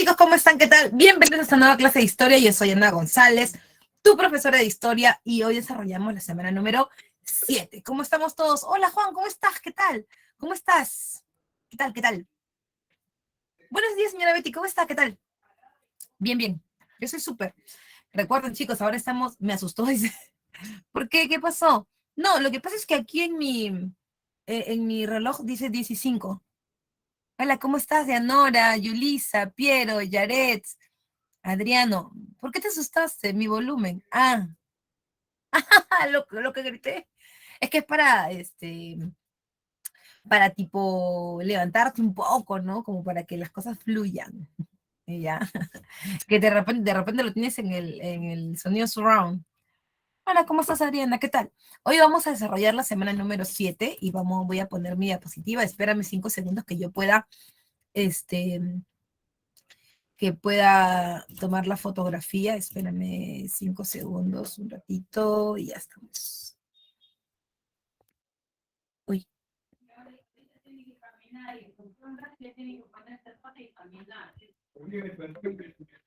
chicos, ¿cómo están? ¿Qué tal? Bienvenidos a esta nueva clase de historia. Yo soy Ana González, tu profesora de historia, y hoy desarrollamos la semana número 7. ¿Cómo estamos todos? Hola Juan, ¿cómo estás? ¿Qué tal? ¿Cómo estás? ¿Qué tal? ¿Qué tal? Buenos días, señora Betty, ¿cómo está? ¿Qué tal? Bien, bien. Yo soy súper. Recuerden, chicos, ahora estamos, me asustó, dice. ¿Por qué? ¿Qué pasó? No, lo que pasa es que aquí en mi reloj dice 15. Hola, ¿cómo estás? Dianora, Yulisa, Piero, Yaret, Adriano. ¿Por qué te asustaste? Mi volumen. Lo que grité. Es que es para tipo levantarte un poco, ¿no? Como para que las cosas fluyan. Y ya. Que de repente lo tienes en el sonido surround. Hola, ¿cómo estás, Adriana? ¿Qué tal? Hoy vamos a desarrollar la semana número 7 y voy a poner mi diapositiva. Espérame 5 segundos que yo pueda, este, tomar la fotografía. Espérame 5 segundos, un ratito, y ya estamos. Uy.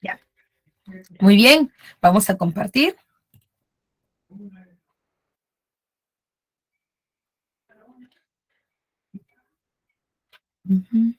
Ya. Muy bien, vamos a compartir. Uh-huh.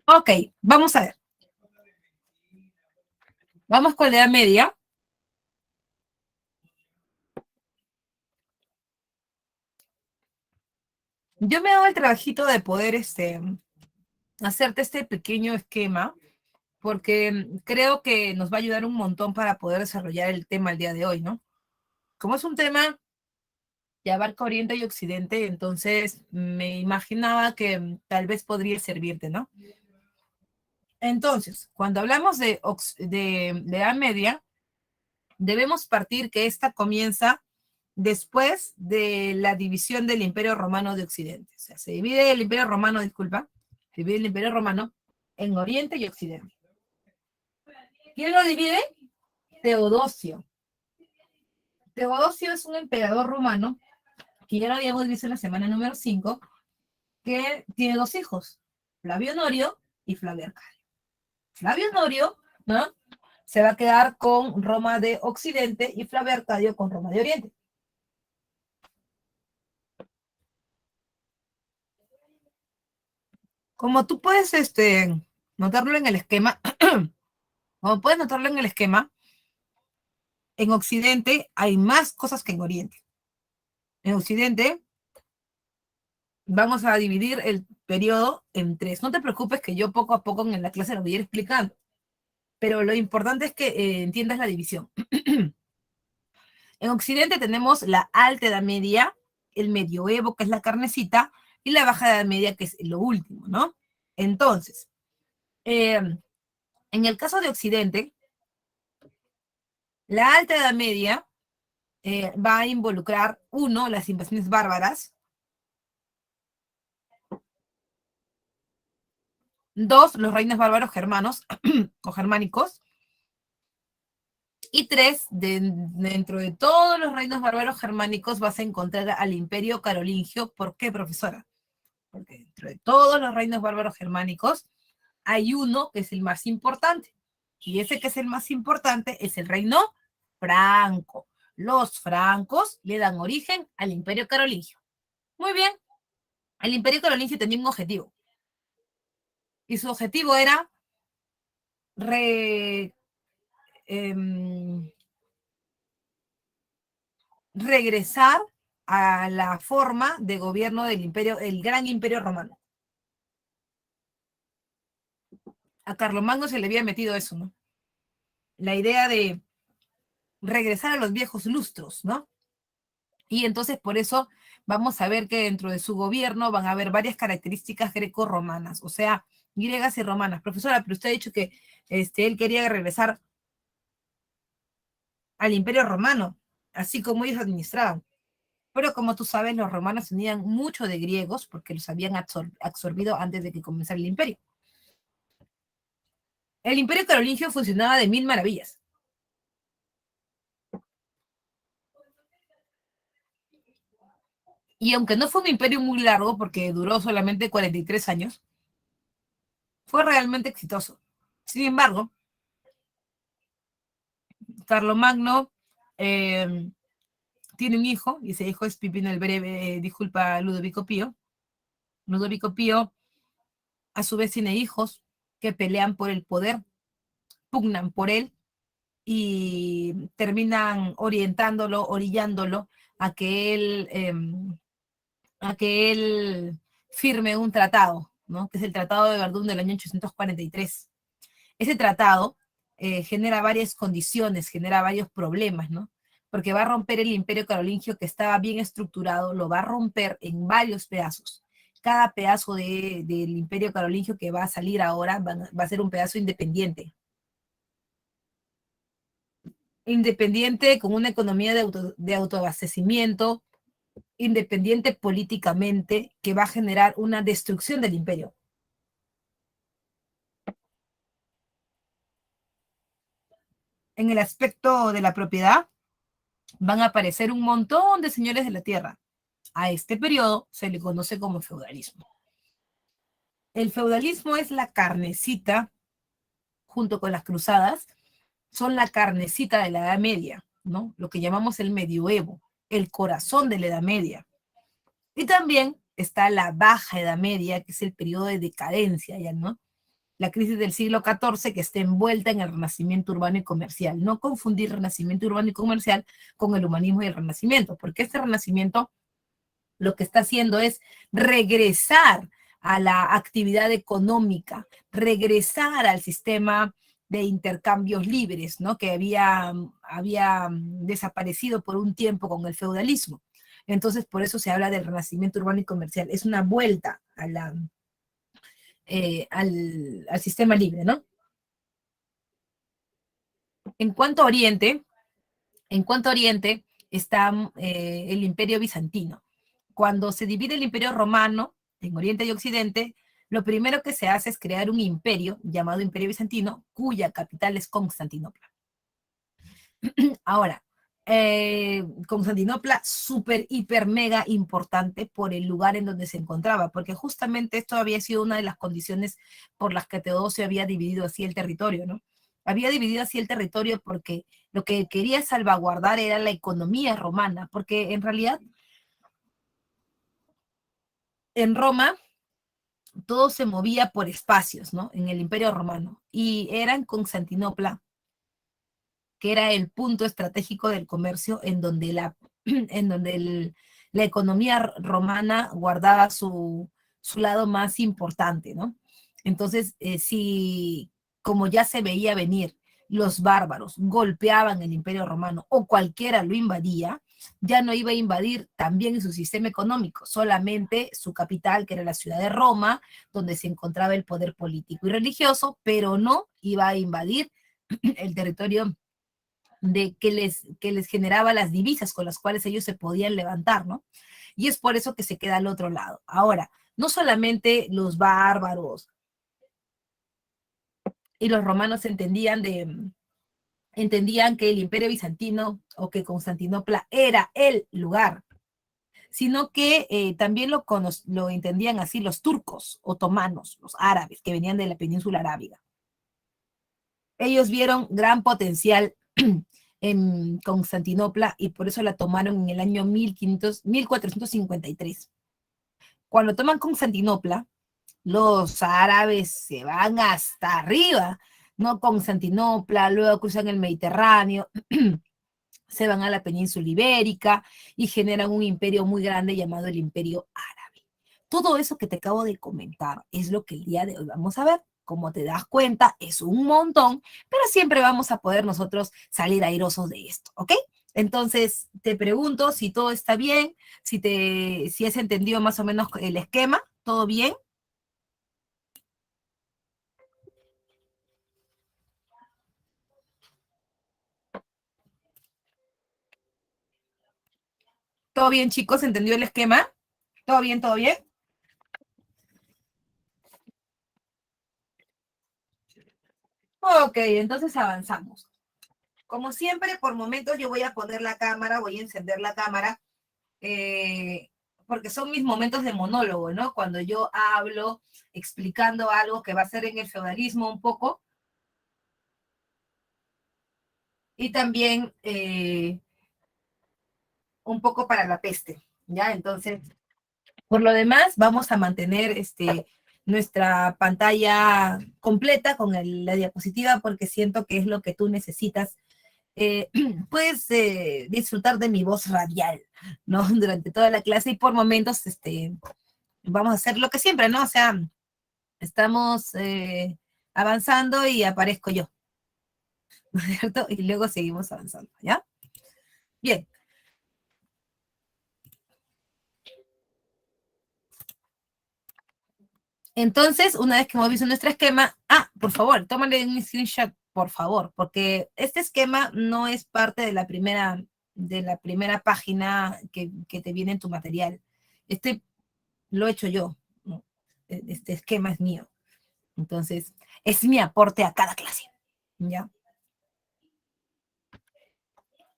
Ok, vamos a ver. Vamos con la Edad Media. Yo me he dado el trabajito de poder hacerte este pequeño esquema, porque creo que nos va a ayudar un montón para poder desarrollar el tema el día de hoy, ¿no? Como es un tema que abarca Oriente y Occidente, entonces me imaginaba que tal vez podría servirte, ¿no? Entonces, cuando hablamos de Edad Media, debemos partir que esta comienza después de la división del Imperio Romano de Occidente. O sea, se divide el Imperio Romano, disculpa, se divide el Imperio Romano en Oriente y Occidente. ¿Quién lo divide? Teodosio. Teodosio es un emperador romano, que ya lo habíamos visto en la semana número 5, que tiene dos hijos, Flavio Honorio y Flavio Arcadio. Flavio Honorio, ¿no?, se va a quedar con Roma de Occidente y Flavio Arcadio con Roma de Oriente. Como tú puedes notarlo en el esquema, como puedes notarlo en el esquema, en Occidente hay más cosas que en Oriente. En Occidente vamos a dividir el periodo en 3. No te preocupes que yo poco a poco en la clase lo voy a ir explicando, pero lo importante es que entiendas la división. En Occidente tenemos la Alta Edad Media, el Medioevo, que es la carnecita, y la Baja Edad Media, que es lo último, ¿no? Entonces, en el caso de Occidente, la Alta Edad Media va a involucrar, 1, las invasiones bárbaras; 2, los reinos bárbaros germanos o germánicos; y 3, dentro de todos los reinos bárbaros germánicos vas a encontrar al Imperio Carolingio. ¿Por qué, profesora? Porque dentro de todos los reinos bárbaros germánicos hay uno que es el más importante, y ese que es el más importante es el reino franco. Los francos le dan origen al Imperio Carolingio. Muy bien, el Imperio Carolingio tenía un objetivo, y su objetivo era re, eh, regresar a la forma de gobierno del imperio, el gran imperio romano. A Carlomagno se le había metido eso, ¿no? La idea de regresar a los viejos lustros, ¿no? Y entonces por eso vamos a ver que dentro de su gobierno van a haber varias características greco-romanas, o sea, griegas y romanas. Profesora, pero usted ha dicho que él quería regresar al Imperio Romano, así como ellos administraban. Pero como tú sabes, los romanos tenían mucho de griegos porque los habían absorbido antes de que comenzara el imperio. El imperio carolingio funcionaba de mil maravillas. Y aunque no fue un imperio muy largo, porque duró solamente 43 años, fue realmente exitoso. Sin embargo, Carlomagno eh, tiene un hijo, y ese hijo es Pipino el Breve, disculpa, Ludovico Pío. Ludovico Pío, a su vez, tiene hijos que pelean por el poder, pugnan por él, y terminan orientándolo, orillándolo a que él firme un tratado, ¿no? Que es el Tratado de Verdún del año 843. Ese tratado genera varias condiciones, genera varios problemas, ¿no? Porque va a romper el imperio carolingio que estaba bien estructurado, lo va a romper en varios pedazos. Cada pedazo del imperio carolingio que va a salir ahora va a ser un pedazo independiente. Independiente con una economía de autoabastecimiento, independiente políticamente, que va a generar una destrucción del imperio. En el aspecto de la propiedad, van a aparecer un montón de señores de la tierra. A este periodo se le conoce como feudalismo. El feudalismo es la carnecita, junto con las cruzadas, son la carnecita de la Edad Media, ¿no? Lo que llamamos el medioevo, el corazón de la Edad Media. Y también está la Baja Edad Media, que es el periodo de decadencia, ¿ya no? La crisis del siglo XIV que está envuelta en el renacimiento urbano y comercial. No confundir renacimiento urbano y comercial con el humanismo y el renacimiento, porque este renacimiento lo que está haciendo es regresar a la actividad económica, regresar al sistema de intercambios libres, ¿no? Que había desaparecido por un tiempo con el feudalismo. Entonces, por eso se habla del renacimiento urbano y comercial. Es una vuelta al sistema libre, ¿no? En cuanto a Oriente, en cuanto a Oriente está el Imperio Bizantino. Cuando se divide el Imperio Romano en Oriente y Occidente, lo primero que se hace es crear un imperio llamado Imperio Bizantino, cuya capital es Constantinopla. Ahora, Constantinopla, súper, hiper, mega importante por el lugar en donde se encontraba, porque justamente esto había sido una de las condiciones por las que Teodosio había dividido así el territorio, ¿no? Había dividido así el territorio porque lo que quería salvaguardar era la economía romana, porque en realidad en Roma todo se movía por espacios, ¿no? En el Imperio Romano. Y era en Constantinopla, que era el punto estratégico del comercio en donde la economía romana guardaba su lado más importante, ¿no? Entonces, si como ya se veía venir, los bárbaros golpeaban el imperio romano o cualquiera lo invadía, ya no iba a invadir también su sistema económico, solamente su capital, que era la ciudad de Roma, donde se encontraba el poder político y religioso, pero no iba a invadir el territorio que les generaba las divisas con las cuales ellos se podían levantar, ¿no? Y es por eso que se queda al otro lado. Ahora, no solamente los bárbaros y los romanos entendían que el imperio bizantino o que Constantinopla era el lugar, sino que también lo entendían así los turcos, otomanos, los árabes que venían de la península arábiga. Ellos vieron gran potencial en Constantinopla y por eso la tomaron en el año 1453. Cuando toman Constantinopla, los árabes se van hasta arriba, ¿no? Constantinopla, luego cruzan el Mediterráneo, se van a la península ibérica y generan un imperio muy grande llamado el Imperio Árabe. Todo eso que te acabo de comentar es lo que el día de hoy vamos a ver. como te das cuenta, es un montón, pero siempre vamos a poder nosotros salir airosos de esto, ¿ok? Entonces, te pregunto si todo está bien, si has entendido más o menos el esquema, ¿todo bien? ¿Todo bien, chicos? ¿Entendió el esquema? ¿Todo bien, todo bien? Ok, entonces avanzamos. Como siempre, por momentos yo voy a poner la cámara, voy a encender la cámara, eh, porque son mis momentos de monólogo, ¿no? Cuando yo hablo explicando algo que va a ser en el feudalismo un poco, y también un poco para la peste, ¿ya? Entonces, por lo demás, vamos a mantener nuestra pantalla completa con la diapositiva porque siento que es lo que tú necesitas. Eh, puedes disfrutar de mi voz radial, ¿no? Durante toda la clase y por momentos vamos a hacer lo que siempre, ¿no? O sea, estamos avanzando y aparezco yo, ¿no es cierto? Y luego seguimos avanzando, ¿ya? Bien, entonces, una vez que hemos visto nuestro esquema, por favor, tómale un screenshot, por favor, porque este esquema no es parte de la primera página que te viene en tu material. Este lo he hecho yo, ¿no? Este esquema es mío. Entonces, es mi aporte a cada clase, ¿ya?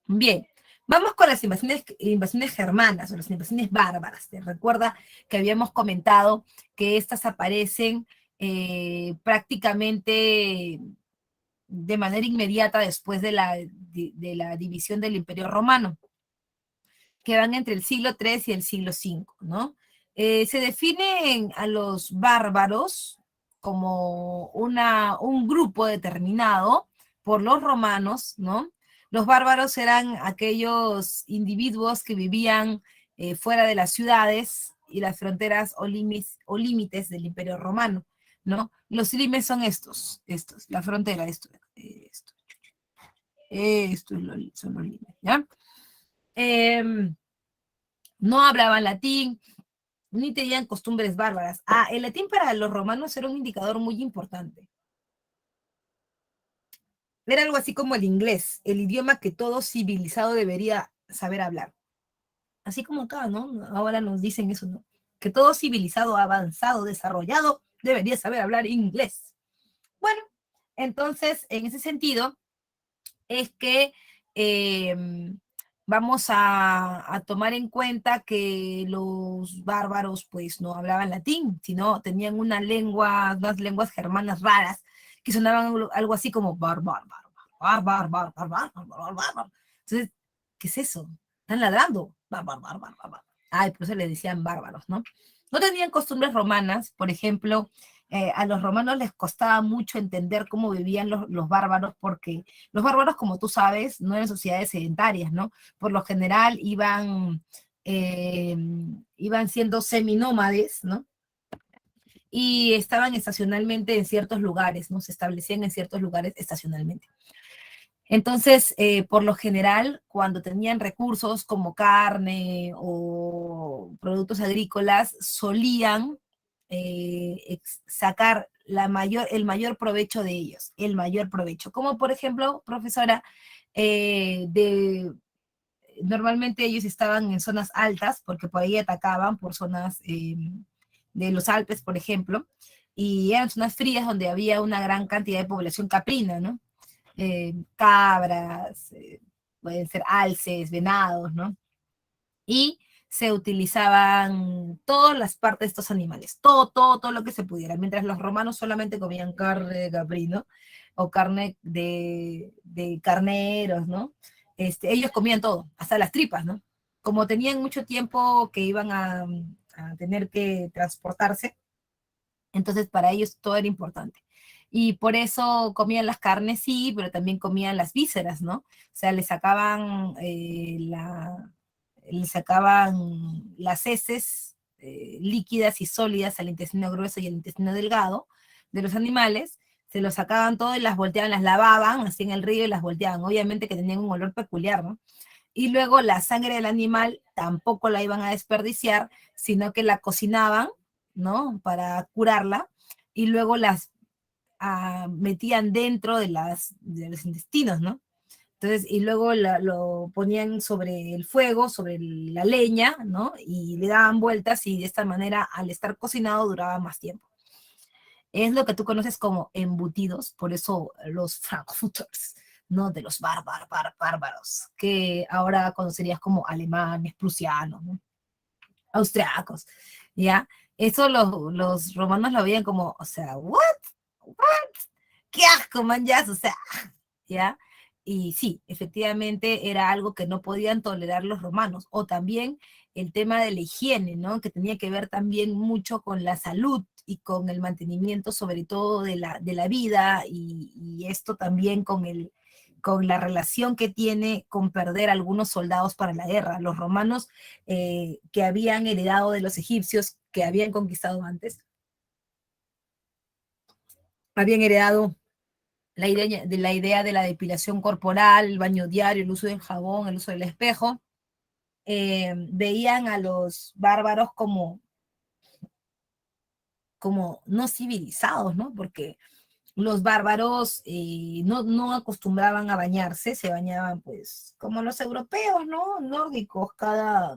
Bien, vamos con las invasiones germanas o las invasiones bárbaras. ¿Te recuerda que habíamos comentado que estas aparecen prácticamente de manera inmediata después de la división del Imperio Romano, que van entre el siglo III y el siglo V, ¿no? Se definen a los bárbaros como un grupo determinado por los romanos, ¿no? Los bárbaros eran aquellos individuos que vivían fuera de las ciudades y las fronteras o límites del Imperio Romano, ¿no? Los límites son la frontera, esto son los límites, ¿ya? Eh, no hablaban latín, ni tenían costumbres bárbaras. El latín para los romanos era un indicador muy importante. Era algo así como el inglés, el idioma que todo civilizado debería saber hablar. Así como acá, ¿no? Ahora nos dicen eso, ¿no? Que todo civilizado avanzado, desarrollado, debería saber hablar inglés. Bueno, entonces, en ese sentido, es que vamos a tomar en cuenta que los bárbaros pues no hablaban latín, sino tenían unas lenguas germanas raras que sonaban algo así como bar. Entonces, ¿qué es eso? Están ladrando. Ay, por eso le decían bárbaros, ¿no? No tenían costumbres romanas, por ejemplo, a los romanos les costaba mucho entender cómo vivían los bárbaros porque los bárbaros, como tú sabes, no eran sociedades sedentarias, ¿no? Por lo general eh, iban siendo seminómades, ¿no? Y estaban estacionalmente en ciertos lugares, ¿no? Se establecían en ciertos lugares estacionalmente. Entonces, por lo general, cuando tenían recursos como carne o productos agrícolas, solían sacar el mayor provecho de ellos, el mayor provecho. Como por ejemplo, profesora, eh, de, normalmente ellos estaban en zonas altas porque por ahí atacaban por zonas de los Alpes, por ejemplo, y eran zonas frías donde había una gran cantidad de población caprina, ¿no? Cabras, pueden ser alces, venados, ¿no? Y se utilizaban todas las partes de estos animales, todo lo que se pudiera, mientras los romanos solamente comían carne de caprino o carne de carneros, ¿no? Ellos comían todo, hasta las tripas, ¿no? Como tenían mucho tiempo que iban a tener que transportarse, entonces para ellos todo era importante. Y por eso comían las carnes, sí, pero también comían las vísceras, ¿no? O sea, le sacaban las heces líquidas y sólidas al intestino grueso y al intestino delgado, de los animales, se los sacaban todo y las volteaban, las lavaban así en el río y las volteaban. Obviamente que tenían un olor peculiar, ¿no? Y luego la sangre del animal tampoco la iban a desperdiciar, sino que la cocinaban, ¿no? Para curarla, y luego las metían dentro de los intestinos, ¿no? Entonces, y luego lo ponían sobre el fuego, sobre la leña, ¿no? Y le daban vueltas y de esta manera, al estar cocinado, duraba más tiempo. Es lo que tú conoces como embutidos, por eso los frankfurters, ¿no? De los bárbaros, que ahora conocerías como alemanes, prusianos, ¿no? Austriacos, ¿ya? Eso los romanos lo veían como, o sea, ¿what? ¿What? ¡Qué asco, man! Ya, o sea, ¿ya? Y sí, efectivamente era algo que no podían tolerar los romanos. O también el tema de la higiene, ¿no? Que tenía que ver también mucho con la salud y con el mantenimiento, sobre todo de la vida, y esto también con la relación que tiene con perder algunos soldados para la guerra. Los romanos que habían heredado de los egipcios, que habían conquistado antes, habían heredado la idea de la depilación corporal, el baño diario, el uso del jabón, el uso del espejo, veían a los bárbaros como no civilizados, ¿no? Porque los bárbaros no acostumbraban a bañarse, se bañaban pues como los europeos, ¿no? Nórdicos, cada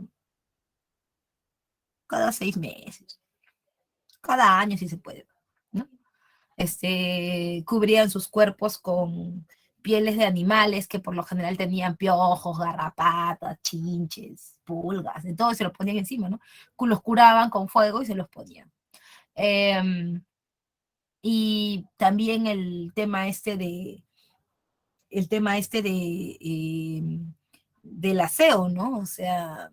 6 meses, cada año si se puede, ¿no? Cubrían sus cuerpos con pieles de animales que por lo general tenían piojos, garrapatas, chinches, pulgas, de todo se los ponían encima, ¿no? Los curaban con fuego y se los ponían. Eh, y también el tema este del aseo, ¿no? O sea,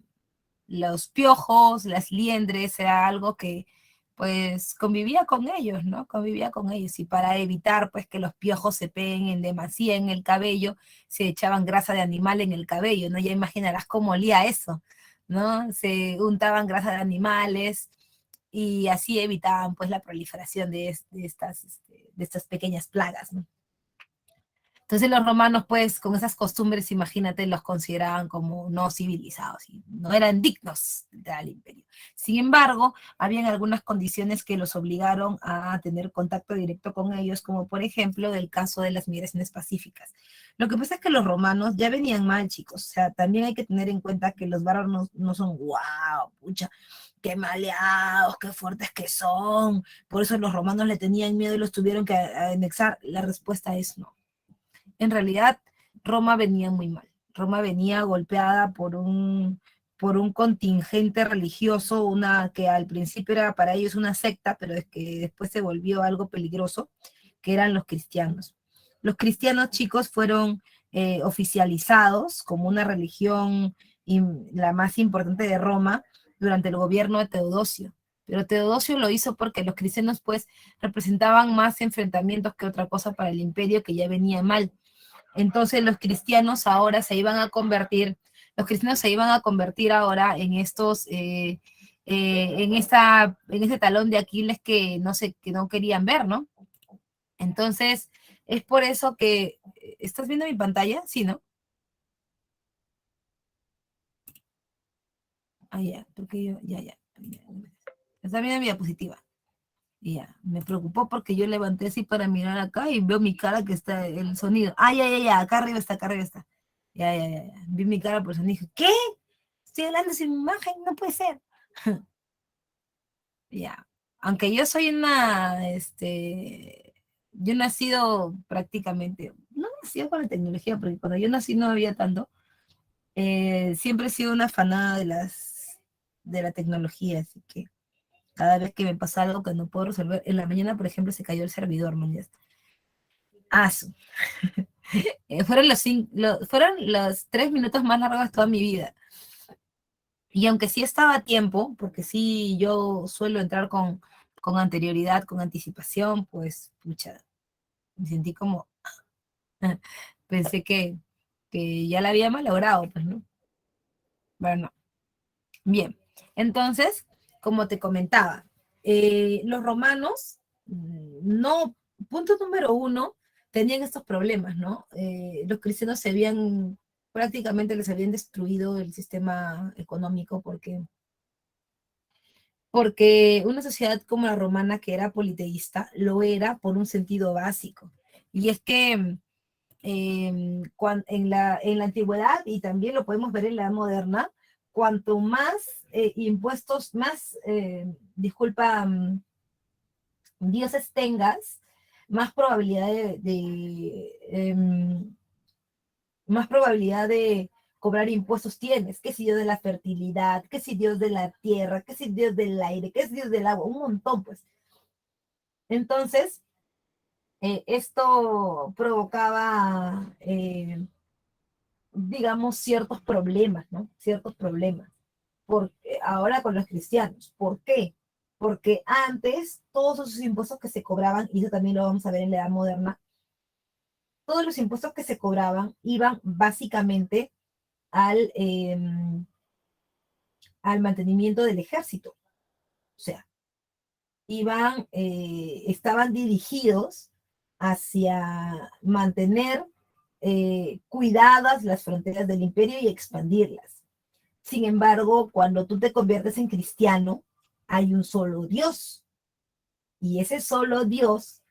los piojos, las liendres, era algo que pues convivía con ellos, ¿no? Convivía con ellos y para evitar pues que los piojos se peguen en demasía en el cabello, se echaban grasa de animal en el cabello, ¿no? Ya imaginarás cómo olía eso, ¿no? Se untaban grasa de animales y así evitaban pues la proliferación de estas pequeñas plagas, ¿no? Entonces los romanos, pues, con esas costumbres, imagínate, los consideraban como no civilizados y no eran dignos del imperio. Sin embargo, habían algunas condiciones que los obligaron a tener contacto directo con ellos, como por ejemplo el caso de las migraciones pacíficas. Lo que pasa es que los romanos ya venían mal, chicos. O sea, también hay que tener en cuenta que los bárbaros no son, wow, pucha, qué maleados, qué fuertes que son. Por eso los romanos le tenían miedo y los tuvieron que anexar. La respuesta es no. En realidad Roma venía muy mal. Roma venía golpeada por un contingente religioso, una que al principio era para ellos una secta, pero es que después se volvió algo peligroso, que eran los cristianos. Los cristianos, chicos, fueron oficializados como una religión la más importante de Roma durante el gobierno de Teodosio. Pero Teodosio lo hizo porque los cristianos pues representaban más enfrentamientos que otra cosa para el imperio que ya venía mal. Entonces los cristianos se iban a convertir ahora en estos, en este talón de Aquiles que no querían ver, ¿no? Entonces, es por eso que, ¿estás viendo mi pantalla? Sí, ¿no? Ah, ya, porque ya. Está viendo mi diapositiva. Ya, me preocupó porque yo levanté así para mirar acá y veo mi cara que está el sonido. Ah, ya, acá arriba está, acá arriba está. Ya. Vi mi cara por eso dije, ¿qué? Estoy hablando sin imagen, no puede ser. Ya. Aunque yo soy yo he nacido prácticamente, no he nacido con la tecnología, porque cuando yo nací no había tanto. Siempre he sido una fanada de la tecnología, así que cada vez que me pasa algo que no puedo resolver, en la mañana, por ejemplo, se cayó el servidor, man, ya está. Ah, fueron los 3 minutos más largos de toda mi vida. Y aunque sí estaba a tiempo, porque sí yo suelo entrar con anterioridad, con anticipación, pues, pucha, me sentí como, pensé que ya la había malogrado, pues, ¿no? Bueno, bien. Entonces, como te comentaba, los romanos no, punto número uno, tenían estos problemas, ¿no? Los cristianos se habían, prácticamente les habían destruido el sistema económico porque una sociedad como la romana, que era politeísta, lo era por un sentido básico. Y es que en la antigüedad, y también lo podemos ver en la edad moderna, cuanto más impuestos, más, disculpa, dioses tengas, más probabilidad más probabilidad de cobrar impuestos tienes. ¿Qué si Dios de la fertilidad? ¿Qué si Dios de la tierra? ¿Qué si Dios del aire? ¿Qué si Dios del agua? Un montón, pues. Entonces, esto provocaba, digamos, ciertos problemas, ¿no? Ciertos problemas. Porque ahora con los cristianos. ¿Por qué? Porque antes todos esos impuestos que se cobraban, y eso también lo vamos a ver en la edad moderna, todos los impuestos que se cobraban iban básicamente al, al mantenimiento del ejército. O sea, estaban dirigidos hacia mantener cuidadas las fronteras del imperio y expandirlas. Sin embargo, cuando tú te conviertes en cristiano, hay un solo Dios. Y ese solo Dios,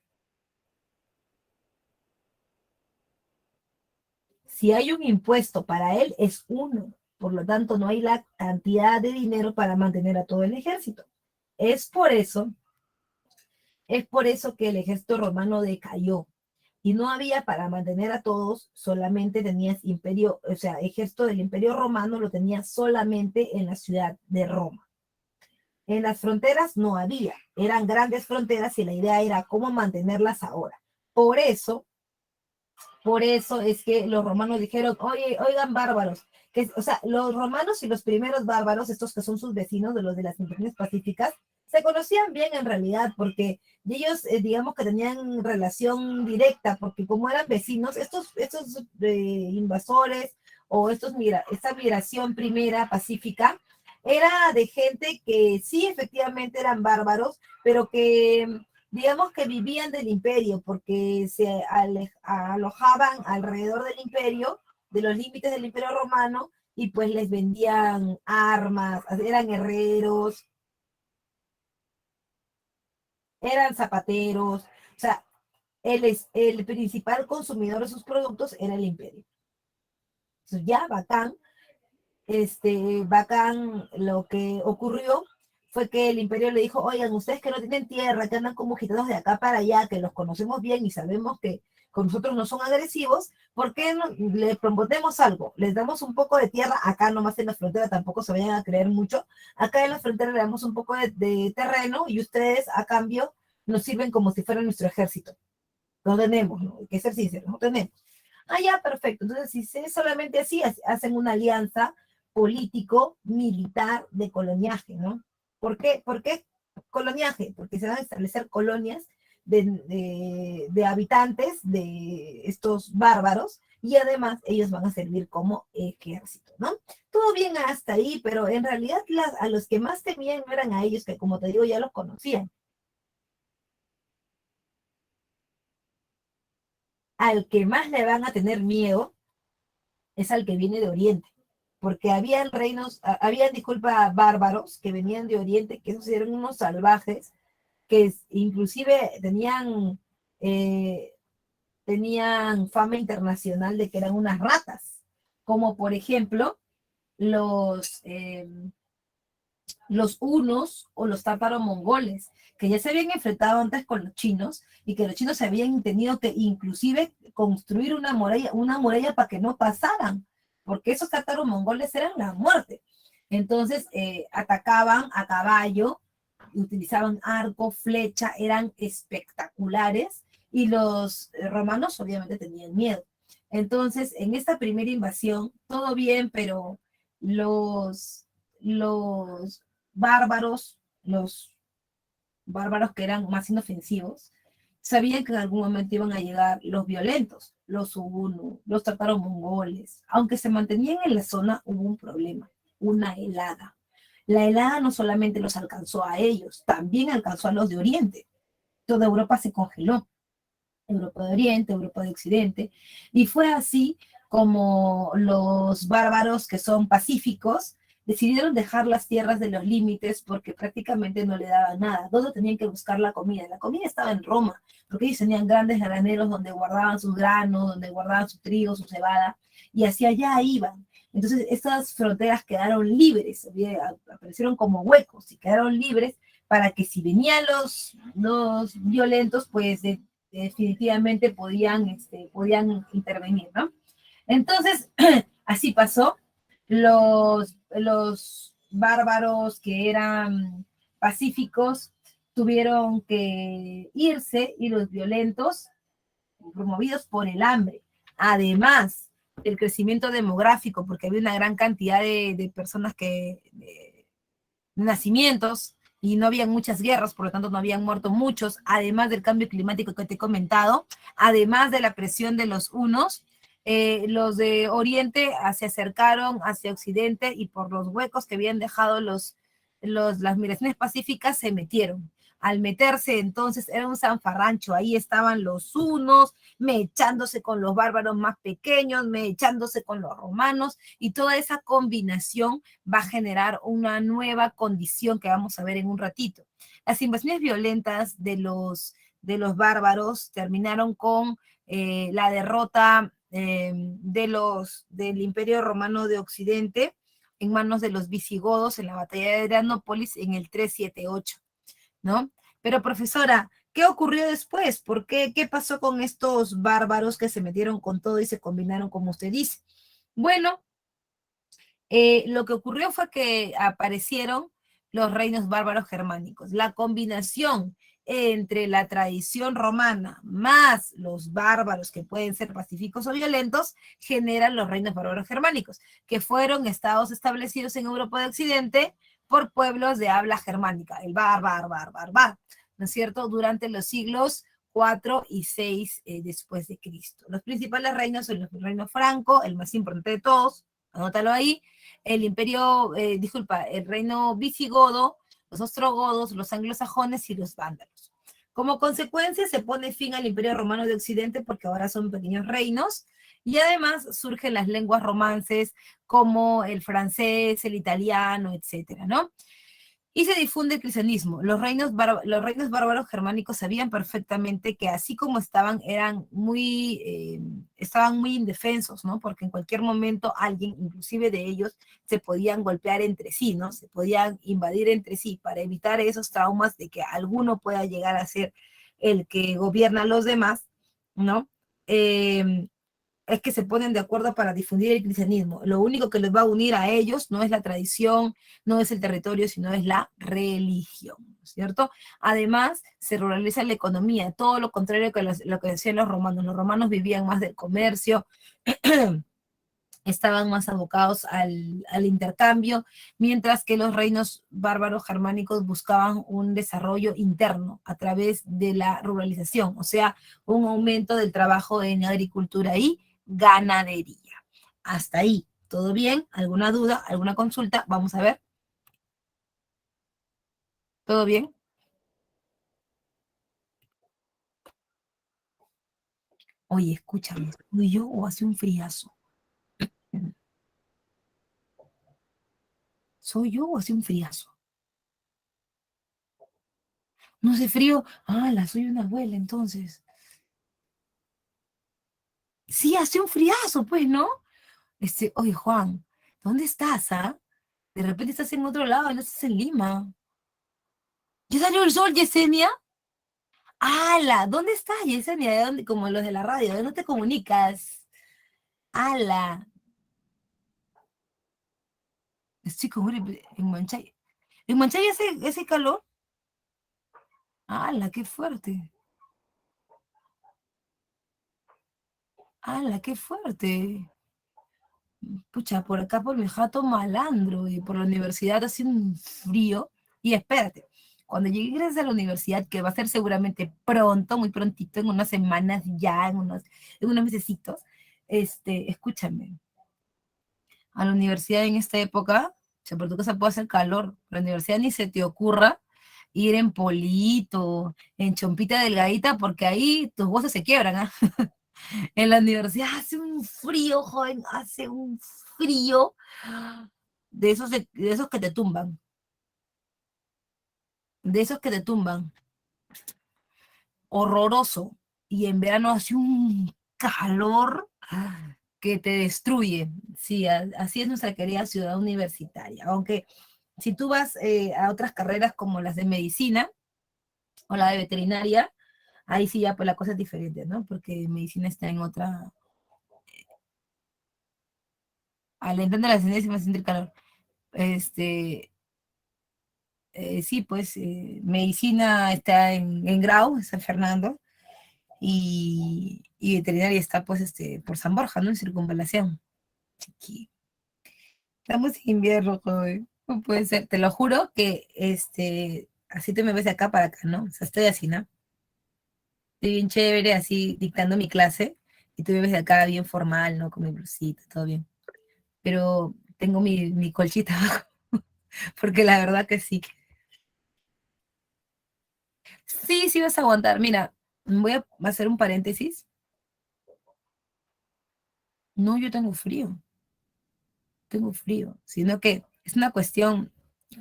si hay un impuesto para él, es uno. Por lo tanto, no hay la cantidad de dinero para mantener a todo el ejército. Es por eso, es por eso que el ejército romano decayó. Y no había para mantener a todos, solamente tenías imperio, o sea, ejército del imperio romano lo tenías solamente en la ciudad de Roma. En las fronteras no había, eran grandes fronteras y la idea era cómo mantenerlas ahora. Por eso, por eso es que los romanos dijeron, oye, oigan bárbaros, que, o sea, los romanos y los primeros bárbaros, estos que son sus vecinos de los de las invasiones pacíficas, se conocían bien en realidad, porque ellos, digamos que tenían relación directa, porque como eran vecinos, estos invasores o esta migración primera pacífica, era de gente que sí efectivamente eran bárbaros, pero que digamos que vivían del imperio, porque se alojaban alrededor del imperio, de los límites del imperio romano, y pues les vendían armas, eran herreros, eran zapateros, o sea, el principal consumidor de sus productos era el imperio. Entonces, ya, bacán, bacán, lo que ocurrió fue que el imperio le dijo, oigan, ustedes que no tienen tierra, que andan como gitanos de acá para allá, que los conocemos bien y sabemos que con nosotros no son agresivos, ¿por qué no le proponemos algo? Les damos un poco de tierra, acá nomás en la frontera, tampoco se vayan a creer mucho, acá en la frontera le damos un poco de terreno y ustedes a cambio nos sirven como si fueran nuestro ejército. No tenemos, ¿no? Hay que ser sinceros, no tenemos. Ah, ya, perfecto. Entonces, si es solamente así, hacen una alianza político-militar de coloniaje, ¿no? ¿Por qué coloniaje? Porque se van a establecer colonias de habitantes de estos bárbaros y además ellos van a servir como ejército, ¿no? Todo bien hasta ahí, pero en realidad a los que más temían no eran a ellos, que como te digo ya los conocían. Al que más le van a tener miedo es al que viene de Oriente, porque habían reinos, habían, disculpa, bárbaros que venían de Oriente, que esos eran unos salvajes, que inclusive eh, tenían fama internacional de que eran unas ratas, como por ejemplo los, eh, los hunos o los tártaro-mongoles, que ya se habían enfrentado antes con los chinos y que los chinos habían tenido que inclusive construir una muralla para que no pasaran, porque esos tártaro-mongoles eran la muerte. Entonces atacaban a caballo, utilizaban arco, flecha, eran espectaculares y los romanos obviamente tenían miedo. Entonces, en esta primera invasión, todo bien, pero los bárbaros, los bárbaros que eran más inofensivos, sabían que en algún momento iban a llegar los violentos, los hunos, los tártaros mongoles. Aunque se mantenían en la zona, hubo un problema, una helada. La helada no solamente los alcanzó a ellos, también alcanzó a los de Oriente. toda Europa se congeló. Europa de Oriente, Europa de Occidente, y fue así como los bárbaros que son pacíficos decidieron dejar las tierras de los límites porque prácticamente no le daban nada. ¿Dónde tenían que buscar la comida? La comida estaba en Roma, porque ellos tenían grandes graneros donde guardaban sus granos, donde guardaban su trigo, su cebada, y hacia allá iban. Entonces, estas fronteras quedaron libres, aparecieron como huecos y quedaron libres para que si venían los violentos, pues definitivamente podían intervenir, ¿no? Entonces, así pasó. Los bárbaros que eran pacíficos tuvieron que irse y los violentos, promovidos por el hambre. Además del crecimiento demográfico, porque había una gran cantidad de personas de nacimientos y no habían muchas guerras, por lo tanto no habían muerto muchos, además del cambio climático que te he comentado, además de la presión de los unos, los de Oriente se acercaron hacia Occidente y por los huecos que habían dejado las migraciones pacíficas se metieron. Al meterse entonces era un zanfarrancho, ahí estaban los unos, mechándose con los bárbaros más pequeños, mechándose con los romanos, y toda esa combinación va a generar una nueva condición que vamos a ver en un ratito. Las invasiones violentas de los bárbaros terminaron con la derrota del Imperio Romano de Occidente en manos de los visigodos en la batalla de Adrianópolis en el 378, ¿no? Pero profesora, ¿qué ocurrió después? ¿Por qué? ¿Qué pasó con estos bárbaros que se metieron con todo y se combinaron como usted dice? Bueno, lo que ocurrió fue que aparecieron los reinos bárbaros germánicos. La combinación entre la tradición romana más los bárbaros que pueden ser pacíficos o violentos generan los reinos bárbaros germánicos, que fueron estados establecidos en Europa de Occidente por pueblos de habla germánica, el bar, ¿no es cierto? Durante los siglos 4 y 6 después de Cristo. Los principales reinos son el reino franco, el más importante de todos, anótalo ahí, el reino visigodo, los ostrogodos, los anglosajones y los vándalos. Como consecuencia se pone fin al Imperio Romano de Occidente porque ahora son pequeños reinos y además surgen las lenguas romances como el francés, el italiano, etcétera, ¿no? Y se difunde el cristianismo. Los reinos bárbaros germánicos sabían perfectamente que así como estaban muy indefensos, ¿no? Porque en cualquier momento alguien, inclusive de ellos, se podían golpear entre sí, ¿no? Se podían invadir entre sí para evitar esos traumas de que alguno pueda llegar a ser el que gobierna a los demás, ¿no? Eh, es que se ponen de acuerdo para difundir el cristianismo. Lo único que les va a unir a ellos no es la tradición, no es el territorio, sino es la religión, ¿no es cierto? Además, se ruraliza la economía, todo lo contrario que lo que decían los romanos. Los romanos vivían más del comercio, estaban más abocados al intercambio, mientras que los reinos bárbaros germánicos buscaban un desarrollo interno a través de la ruralización, o sea, un aumento del trabajo en agricultura y ganadería. Hasta ahí, ¿todo bien? ¿Alguna duda? ¿Alguna consulta? Vamos a ver. ¿Todo bien? Oye, escúchame, ¿soy yo o hace un friazo? ¿Soy yo o hace un friazo? No hace frío. Ah, la soy una abuela entonces. Sí, hace un friazo, pues, ¿no? Oye, Juan, ¿dónde estás, ah? De repente estás en otro lado y no estás en Lima. ¿Ya salió el sol, Yesenia? ¡Hala! ¿Dónde estás, Yesenia? ¿De dónde? Como los de la radio, ¿de dónde te comunicas? ¡Hala! Estoy como en Manchay. ¿En Manchay ese calor? ¡Hala, qué fuerte! ¡Hala, qué fuerte! Pucha, por acá por mi jato malandro y por la universidad hace un frío. Y espérate, cuando llegues a la universidad, que va a ser seguramente pronto, muy prontito, en unas semanas ya, en unos mesecitos, escúchame, a la universidad en esta época, o sea, por tu casa puede hacer calor, la universidad ni se te ocurra, ir en polito, en chompita delgadita, porque ahí tus huesos se quiebran, ¿ah? En la universidad hace un frío, joven, hace un frío de esos que te tumban, de esos que te tumban, horroroso. Y en verano hace un calor que te destruye. Sí, así es nuestra querida ciudad universitaria. Aunque si tú vas a otras carreras como las de medicina o la de veterinaria, ahí sí ya pues la cosa es diferente, ¿no? Porque medicina está en otra, alentando la ascendencia y más sentir calor. Este, sí, pues medicina está en Grau, en San Fernando, y veterinaria está pues por San Borja, ¿no? En Circunvalación. Chiqui. Estamos en invierno, joven. No puede ser, te lo juro que así te me ves de acá para acá, ¿no? O sea, estoy así, ¿no? Estoy bien chévere, así dictando mi clase, y tú me ves de acá bien formal, ¿no? Con mi blusita, todo bien. Pero tengo mi colchita abajo, porque la verdad que sí. Sí, sí vas a aguantar. Mira, voy a hacer un paréntesis. No, yo tengo frío, sino que es una cuestión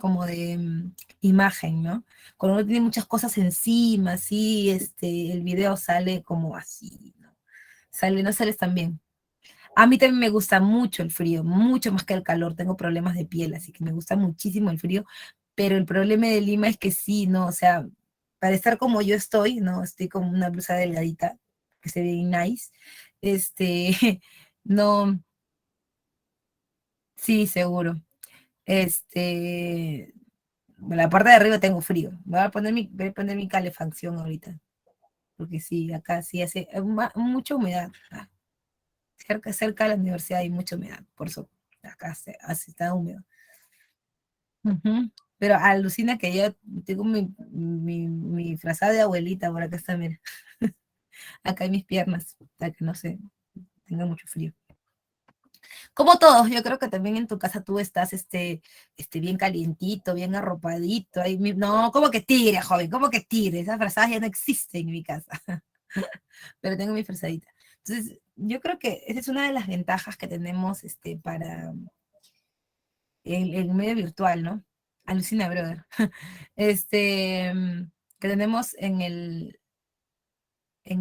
como de imagen, ¿no? Cuando uno tiene muchas cosas encima, así, el video sale como así, ¿no? Sale, no sales tan bien. A mí también me gusta mucho el frío, mucho más que el calor. Tengo problemas de piel, así que me gusta muchísimo el frío. Pero el problema de Lima es que sí, ¿no? O sea, para estar como yo estoy, ¿no? Estoy con una blusa delgadita, que se ve bien nice. No, sí, seguro. Este, la parte de arriba tengo frío. Voy a poner mi calefacción ahorita, porque sí, acá sí hace mucha humedad. Cerca de la universidad hay mucha humedad, por eso acá está húmedo. Ujú. Pero alucina que yo tengo mi frazada de abuelita por acá está, mira, acá en mis piernas, para que no se tenga mucho frío. Como todos, yo creo que también en tu casa tú estás bien calientito, bien arropadito. No, como que tigre, joven, como que tigre. Esas frazadas ya no existen en mi casa, pero tengo mi frazadita. Entonces, yo creo que esa es una de las ventajas que tenemos para el medio virtual, ¿no? Alucina, brother. Que tenemos en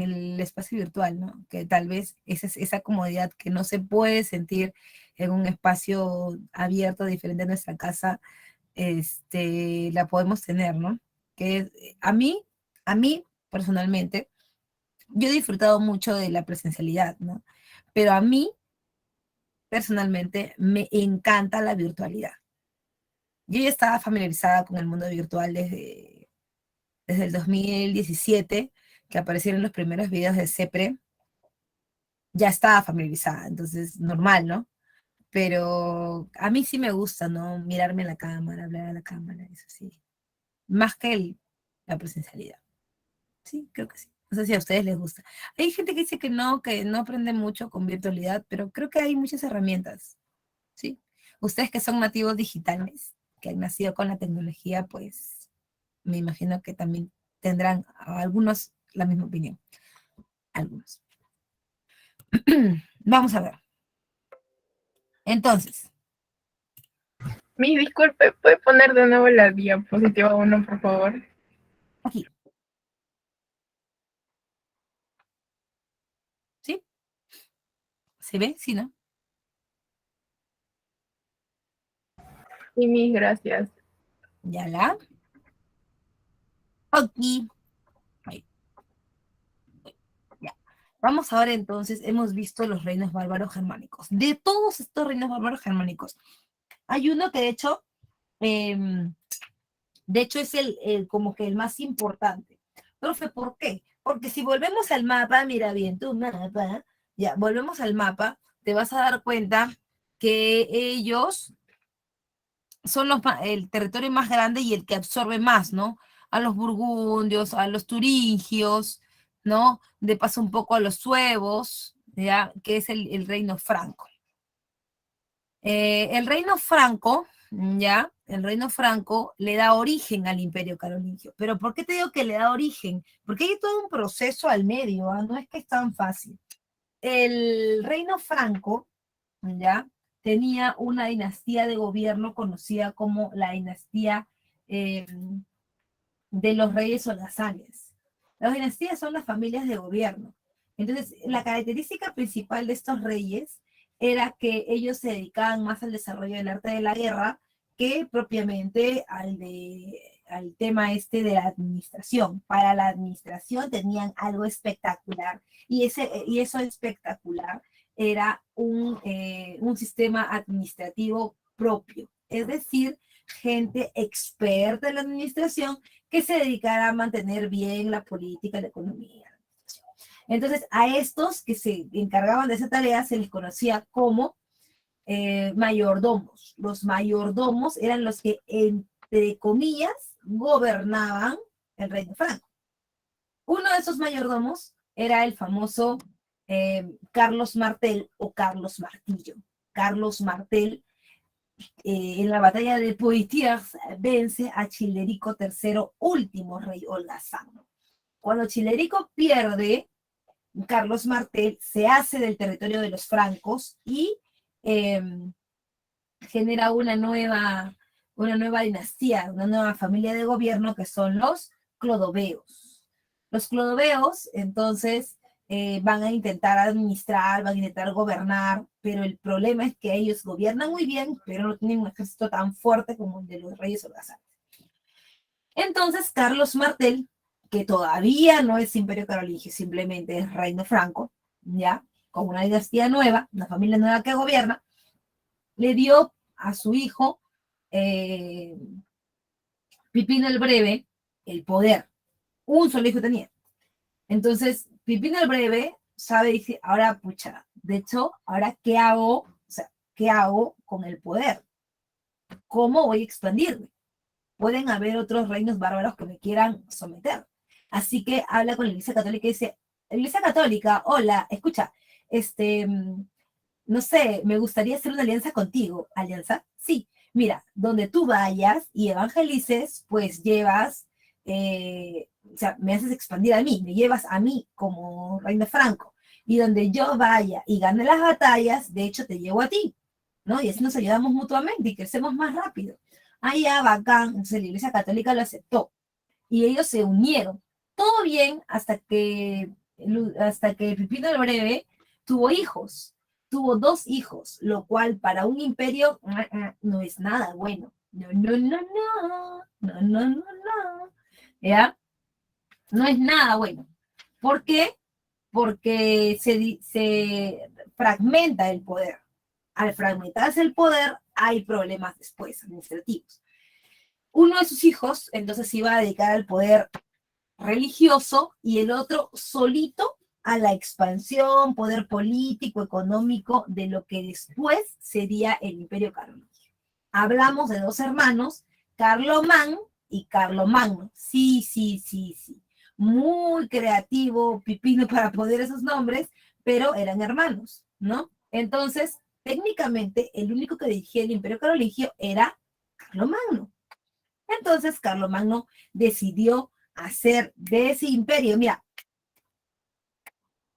el espacio virtual, ¿no? Que tal vez esa comodidad que no se puede sentir en un espacio abierto, diferente a nuestra casa, la podemos tener, ¿no? A mí, personalmente, yo he disfrutado mucho de la presencialidad, ¿no? Pero a mí, personalmente, me encanta la virtualidad. Yo ya estaba familiarizada con el mundo virtual desde el 2017, que aparecieron los primeros videos de CEPRE, ya estaba familiarizada, entonces normal, ¿no? Pero a mí sí me gusta, ¿no? Mirarme a la cámara, hablar a la cámara, eso sí. Más que la presencialidad. Sí, creo que sí. No sé si a ustedes les gusta. Hay gente que no aprende mucho con virtualidad, pero creo que hay muchas herramientas, ¿sí? Ustedes que son nativos digitales, que han nacido con la tecnología, pues me imagino que también tendrán algunos la misma opinión. Algunos. Vamos a ver. Entonces, Mi disculpe, ¿puede poner de nuevo la diapositiva 1, por favor? aquí, ¿sí? ¿Se ve? Sí, ¿no? Y mis gracias. Ya la. Aquí. Ahí, ya. Vamos ahora entonces, hemos visto los reinos bárbaros germánicos. De todos estos reinos bárbaros germánicos, hay uno que em, de hecho es como que el más importante. Profe, ¿por qué? Porque si volvemos al mapa, mira bien tu mapa, ya, volvemos al mapa, te vas a dar cuenta que ellos son el territorio más grande y el que absorbe más, ¿no? A los burgundios, a los turingios, ¿no? De paso un poco a los suevos, ¿ya? Que es el reino franco. El reino franco, ¿ya? el reino franco le da origen al imperio carolingio. Pero ¿por qué te digo que le da origen? Porque hay todo un proceso al medio, ¿eh? No es que es tan fácil. El reino franco, ¿ya? Tenía una dinastía de gobierno conocida como la dinastía eh, de los reyes holgazanes. Las dinastías son las familias de gobierno. Entonces, la característica principal de estos reyes era que ellos se dedicaban más al desarrollo del arte de la guerra que propiamente al tema este de la administración. Para la administración tenían algo espectacular y eso espectacular era un sistema administrativo propio, es decir, gente experta en la administración que se dedicara a mantener bien la política, la economía. Entonces, a estos que se encargaban de esa tarea se les conocía como mayordomos. Los mayordomos eran los que, entre comillas, gobernaban el reino franco. Uno de esos mayordomos era el famoso Carlos Martel o Carlos Martillo. Carlos Martel en la batalla de Poitiers vence a Childerico III, último rey holgazano. Cuando Childerico pierde, Carlos Martel se hace del territorio de los francos y genera una nueva dinastía, una nueva familia de gobierno que son los clodoveos. Los clodoveos, entonces, van a intentar administrar, van a intentar gobernar, pero el problema es que ellos gobiernan muy bien, pero no tienen un ejército tan fuerte como el de los reyes holgazanes. Entonces, Carlos Martel, que todavía no es imperio carolingio, simplemente es reino franco, ya, con una dinastía nueva, una familia nueva que gobierna, le dio a su hijo Pipino el Breve el poder. Un solo hijo tenía. Entonces, Pipino el Breve sabe, dice, ahora, pucha, de hecho, ahora, ¿qué hago? O sea, ¿qué hago con el poder? ¿Cómo voy a expandirme? Pueden haber otros reinos bárbaros que me quieran someter. Así que habla con la Iglesia Católica y dice, Iglesia Católica, hola, escucha, no sé, me gustaría hacer una alianza contigo. ¿Alianza? Sí. Mira, donde tú vayas y evangelices, pues llevas, o sea, me haces expandir a mí, me llevas a mí como reino franco. Y donde yo vaya y gane las batallas, de hecho te llevo a ti, ¿no? Y así nos ayudamos mutuamente y crecemos más rápido. Ah, ya, bacán. Entonces la Iglesia Católica lo aceptó. Y ellos se unieron. Todo bien hasta que Pipino el Breve tuvo hijos. Tuvo 2 hijos, lo cual para un imperio no es nada bueno. No, no, no, no, no, no, no, no. ¿Ya? No es nada bueno. ¿Por qué? Porque se fragmenta el poder. Al fragmentarse el poder, hay problemas después administrativos. Uno de sus hijos, entonces, se iba a dedicar al poder religioso y el otro solito a la expansión, poder político, económico de lo que después sería el Imperio Carolingio. Hablamos de 2 hermanos, Carlomán y Carlomagno. Sí, sí, sí, sí. Muy creativo Pipino para poner esos nombres, pero eran hermanos, ¿no? Entonces, técnicamente, el único que dirigía el Imperio Carolingio era Carlomagno. Entonces, Carlomagno decidió hacer de ese imperio, mira,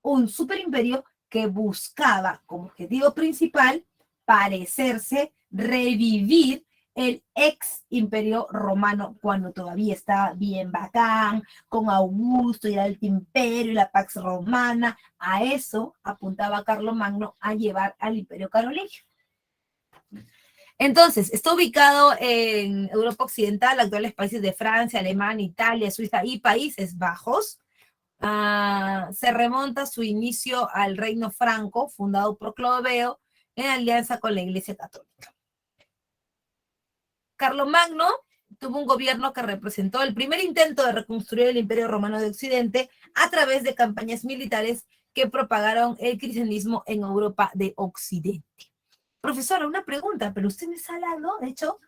un superimperio que buscaba como objetivo principal parecerse, revivir el ex imperio romano cuando todavía estaba bien bacán, con Augusto y el Alto Imperio y la Pax Romana. A eso apuntaba Carlomagno, a llevar al Imperio Carolingio. Entonces, está ubicado en Europa Occidental, actuales países de Francia, Alemania, Italia, Suiza y Países Bajos. Se remonta su inicio al Reino Franco, fundado por Clodoveo, en alianza con la Iglesia Católica. Carlomagno tuvo un gobierno que representó el primer intento de reconstruir el Imperio Romano de Occidente a través de campañas militares que propagaron el cristianismo en Europa de Occidente. Profesora, una pregunta, pero usted me está hablando, de hecho,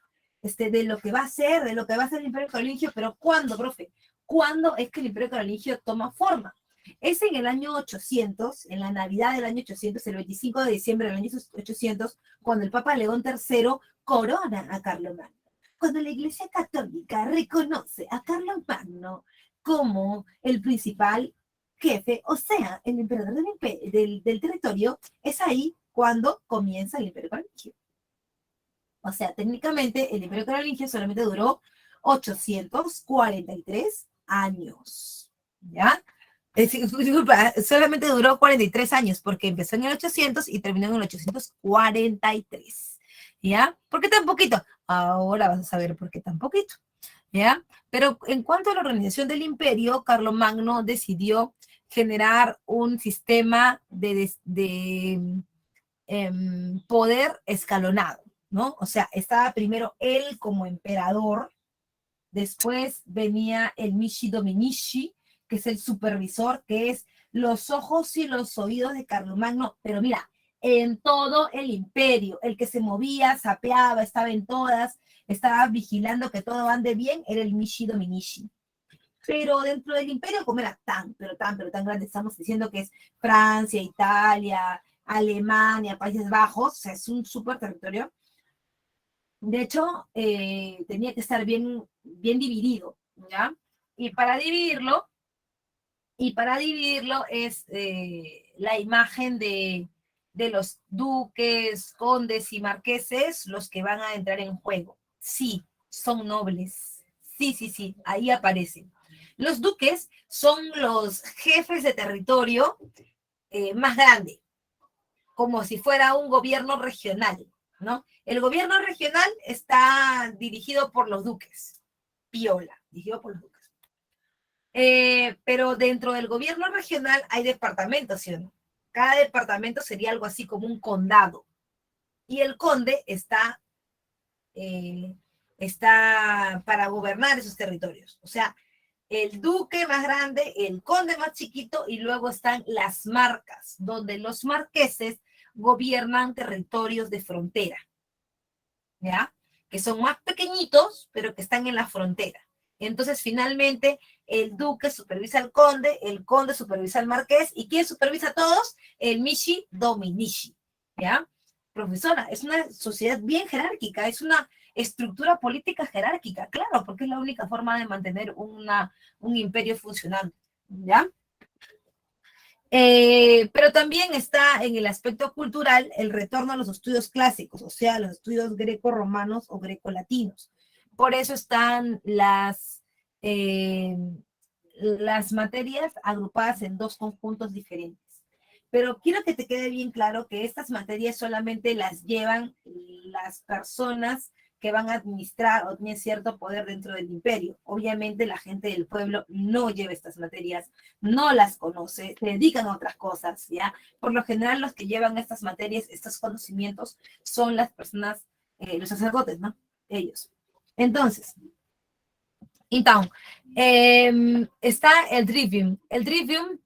de lo que va a ser, de lo que va a ser el Imperio Carolingio, pero ¿cuándo, profe? ¿Cuándo es que el Imperio Carolingio toma forma? Es en el año 800, en la Navidad del año 800, el 25 de diciembre del año 800, cuando el Papa León III corona a Carlomagno. cuando la Iglesia Católica reconoce a Carlomagno como el principal jefe, o sea, el emperador del territorio, es ahí cuando comienza el Imperio Carolingio. O sea, técnicamente el Imperio Carolingio solamente duró 843 años, ¿ya? Disculpa, solamente duró 43 años porque empezó en el 800 y terminó en el 843, ¿ya? ¿Por qué tan poquito? Ahora vas a saber por qué tan poquito, ¿ya? Pero en cuanto a la organización del imperio, Carlomagno decidió generar un sistema de poder escalonado, ¿no? O sea, estaba primero él como emperador, después venía el Mishi Dominici, que es el supervisor, que es los ojos y los oídos de Carlomagno, pero mira, en todo el imperio, el que se movía, sapeaba, estaba en todas, estaba vigilando que todo ande bien, era el Mishi Dominici. Pero dentro del imperio, como era pero tan grande, estamos diciendo que es Francia, Italia, Alemania, Países Bajos, o sea, es un súper territorio. De hecho, tenía que estar bien dividido, ¿ya? Y para dividirlo, es la imagen de los duques, condes y marqueses los que van a entrar en juego. Sí, son nobles. Sí, sí, sí, ahí aparecen. Los duques son los jefes de territorio más grande, como si fuera un gobierno regional, ¿no? El gobierno regional está dirigido por los duques, piola, dirigido por los duques. Pero dentro del gobierno regional hay departamentos, ¿sí o no? Cada departamento sería algo así como un condado. Y el conde está para gobernar esos territorios. O sea, el duque más grande, el conde más chiquito, y luego están las marcas, donde los marqueses gobiernan territorios de frontera, ¿ya? Que son más pequeñitos, pero que están en la frontera. Entonces, finalmente, el duque supervisa al conde, el conde supervisa al marqués, ¿y quién supervisa a todos? El Mishi Dominici, ¿ya? Profesora, es una sociedad bien jerárquica, es una estructura política jerárquica, claro, porque es la única forma de mantener un imperio funcionando, ¿ya? Pero también está en el aspecto cultural el retorno a los estudios clásicos, o sea, los estudios greco-romanos o greco-latinos. Por eso están las materias agrupadas en dos conjuntos diferentes. Pero quiero que te quede bien claro que estas materias solamente las llevan las personas que van a administrar o tienen cierto poder dentro del imperio. Obviamente la gente del pueblo no lleva estas materias, no las conoce, se dedican a otras cosas, ¿ya? Por lo general los que llevan estas materias, estos conocimientos, son las personas, los sacerdotes, ¿no? Ellos. Entonces, está el Trivium. El Trivium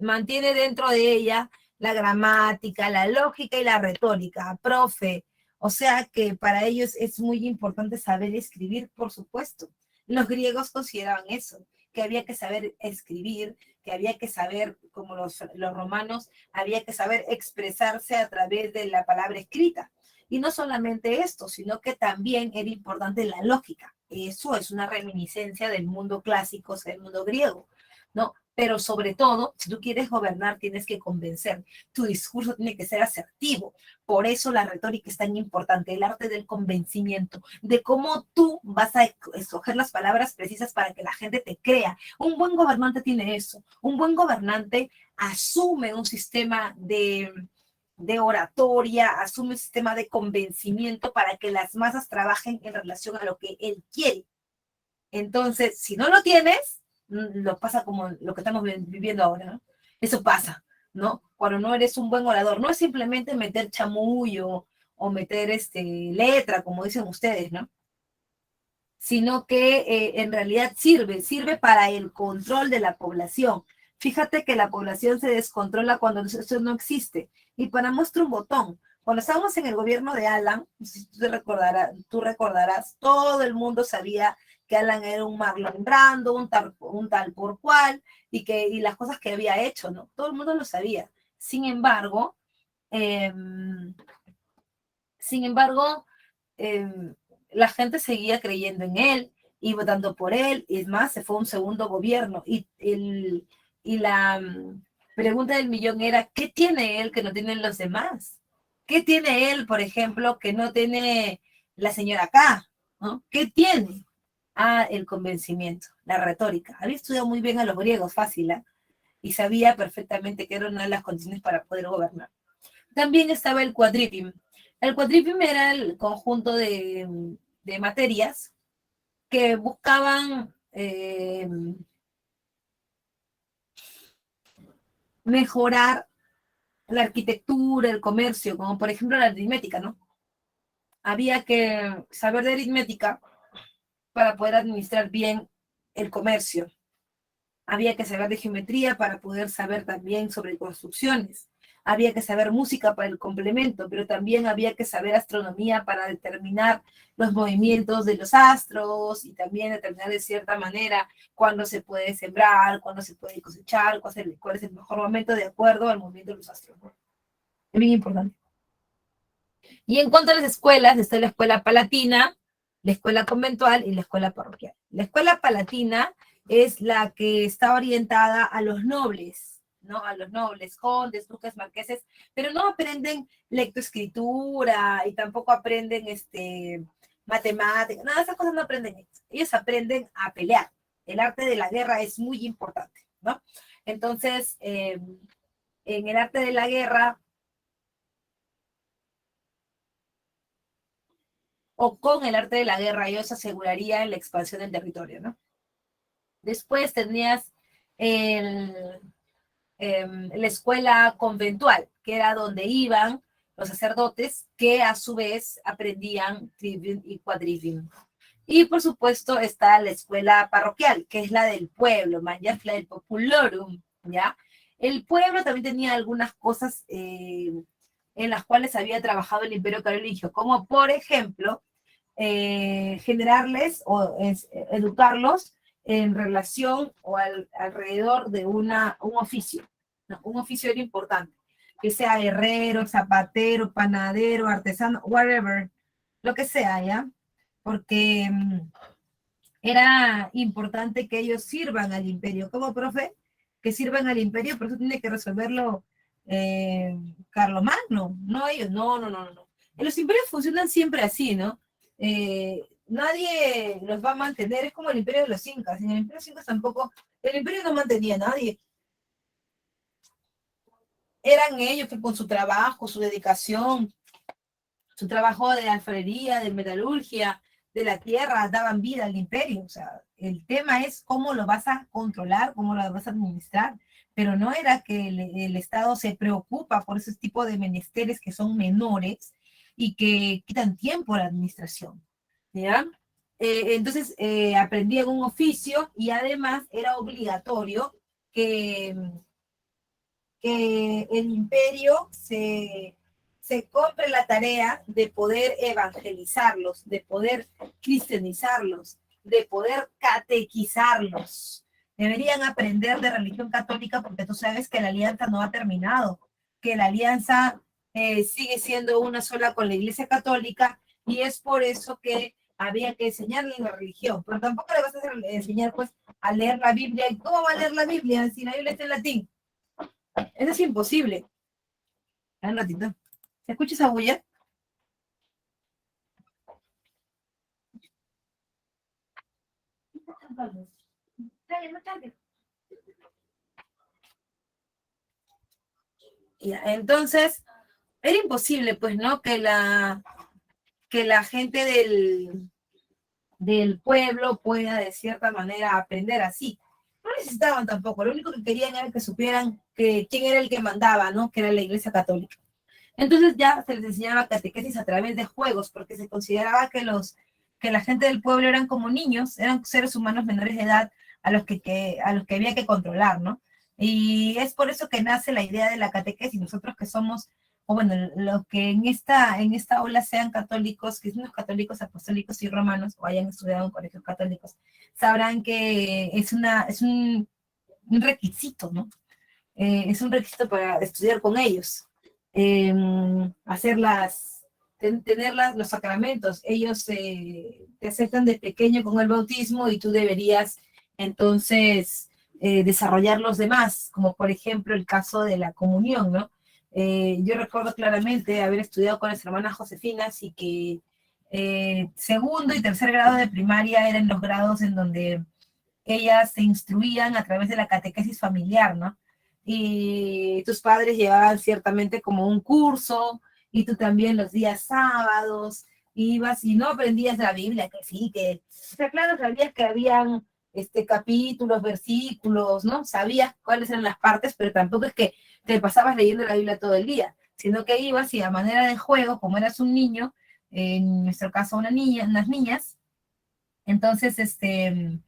mantiene dentro de ella la gramática, la lógica y la retórica, profe. O sea que para ellos es muy importante saber escribir, por supuesto. Los griegos consideraban eso, que había que saber escribir, que había que saber, como los romanos, había que saber expresarse a través de la palabra escrita. Y no solamente esto, sino que también era importante la lógica. Eso es una reminiscencia del mundo clásico, o sea, del mundo griego, ¿no? Pero sobre todo, si tú quieres gobernar, tienes que convencer. Tu discurso tiene que ser asertivo. Por eso la retórica es tan importante, el arte del convencimiento, de cómo tú vas a escoger las palabras precisas para que la gente te crea. Un buen gobernante tiene eso. Un buen gobernante asume un sistema de oratoria, asume un sistema de convencimiento para que las masas trabajen en relación a lo que él quiere. Entonces, si no lo tienes, lo pasa como lo que estamos viviendo ahora, ¿no? Eso pasa, ¿no? Cuando no eres un buen orador, no es simplemente meter chamullo o meter letra, como dicen ustedes, ¿no? Sino que en realidad sirve para el control de la población. Fíjate que la población se descontrola cuando eso no existe. Y para muestra un botón, cuando estábamos en el gobierno de Alan, si tú recordarás, todo el mundo sabía que Alan era un Marlon Brando, un tal por cual, y las cosas que había hecho, ¿no? Todo el mundo lo sabía. Sin embargo, eh, sin embargo, eh, la gente seguía creyendo en él y votando por él, y es más, se fue un segundo gobierno, y la pregunta del millón era, ¿qué tiene él que no tienen los demás? ¿Qué tiene él, por ejemplo, que no tiene la señora acá? ¿No? ¿Qué tiene? Ah, el convencimiento, la retórica. Había estudiado muy bien a los griegos, fácil, ¿eh? Y sabía perfectamente que era una de las condiciones para poder gobernar. También estaba el quadrivium. El quadrivium era el conjunto de materias que buscaban mejorar la arquitectura, el comercio, como por ejemplo la aritmética, ¿no? Había que saber de aritmética para poder administrar bien el comercio. Había que saber de geometría para poder saber también sobre construcciones. Había que saber música para el complemento, pero también había que saber astronomía para determinar los movimientos de los astros y también determinar de cierta manera cuándo se puede sembrar, cuándo se puede cosechar, cuál es el mejor momento de acuerdo al movimiento de los astros. Es bien importante. Y en cuanto a las escuelas, está la escuela palatina, la escuela conventual y la escuela parroquial. La escuela palatina es la que está orientada a los nobles, ¿no? A los nobles, condes, duques, marqueses, pero no aprenden lectoescritura y tampoco aprenden matemáticas, nada, esas cosas no aprenden ellos. Ellos aprenden a pelear. El arte de la guerra es muy importante, ¿no? Entonces, en el arte de la guerra, o con el arte de la guerra, ellos asegurarían la expansión del territorio, ¿no? Después tenías el, la escuela conventual, que era donde iban los sacerdotes, que a su vez aprendían trivium y quadrivium. Y por supuesto está la escuela parroquial, que es la del pueblo, la del populorum, ¿ya? El pueblo también tenía algunas cosas en las cuales había trabajado el imperio carolingio, como por ejemplo, generarles o educarlos en relación o alrededor de un oficio. ¿No? Un oficio era importante, que sea herrero, zapatero, panadero, artesano, whatever, lo que sea, ¿ya? Porque era importante que ellos sirvan al imperio. ¿Cómo, profe? Que sirvan al imperio, pero eso tiene que resolverlo Carlomagno, no ellos, no. Los imperios funcionan siempre así, ¿no? Nadie los va a mantener, es como el imperio de los incas, en el imperio de los incas tampoco, el imperio no mantenía a nadie, eran ellos que con su trabajo, su dedicación, su trabajo de alfarería, de metalurgia, de la tierra, daban vida al imperio. O sea, el tema es cómo lo vas a controlar, cómo lo vas a administrar, pero no era que el Estado se preocupa por ese tipo de menesteres que son menores y que quitan tiempo a la administración. ¿Ya? Entonces, aprendían un oficio y además era obligatorio que, que el imperio se compre la tarea de poder evangelizarlos, de poder cristianizarlos, de poder catequizarlos. Deberían aprender de religión católica porque tú sabes que la alianza no ha terminado, que la alianza sigue siendo una sola con la Iglesia Católica y es por eso que había que enseñarle la religión, pero tampoco le vas a enseñar pues a leer la Biblia. ¿Y cómo va a leer la Biblia si la Biblia está en latín? Eso es imposible. Un ratito. ¿Se escucha esa bulla? Ya, entonces, era imposible, pues, ¿no? Que la gente del pueblo pueda, de cierta manera, aprender así. No necesitaban tampoco, lo único que querían era que supieran que quién era el que mandaba, ¿no? Que era la Iglesia Católica. Entonces ya se les enseñaba catequesis a través de juegos, porque se consideraba que la gente del pueblo eran como niños, eran seres humanos menores de edad a los que había que controlar, ¿no? Y es por eso que nace la idea de la catequesis. Nosotros que somos, o bueno, los que en esta ola sean católicos, cristianos católicos, apostólicos y romanos, o hayan estudiado en colegios católicos, sabrán que es un requisito, ¿no? Es un requisito para estudiar con ellos, hacer tener los sacramentos. Ellos te aceptan de pequeño con el bautismo y tú deberías entonces desarrollar los demás, como por ejemplo el caso de la comunión, ¿no? Yo recuerdo claramente haber estudiado con las hermanas Josefinas y que segundo y tercer grado de primaria eran los grados en donde ellas se instruían a través de la catequesis familiar, ¿no? Y tus padres llevaban ciertamente como un curso, y tú también los días sábados ibas y no aprendías la Biblia, que sí, que, o sea, claro, sabías que habían capítulos, versículos, ¿no? Sabías cuáles eran las partes, pero tampoco es que te pasabas leyendo la Biblia todo el día, sino que ibas y a manera de juego, como eras un niño, en nuestro caso una niña, unas niñas, entonces, em,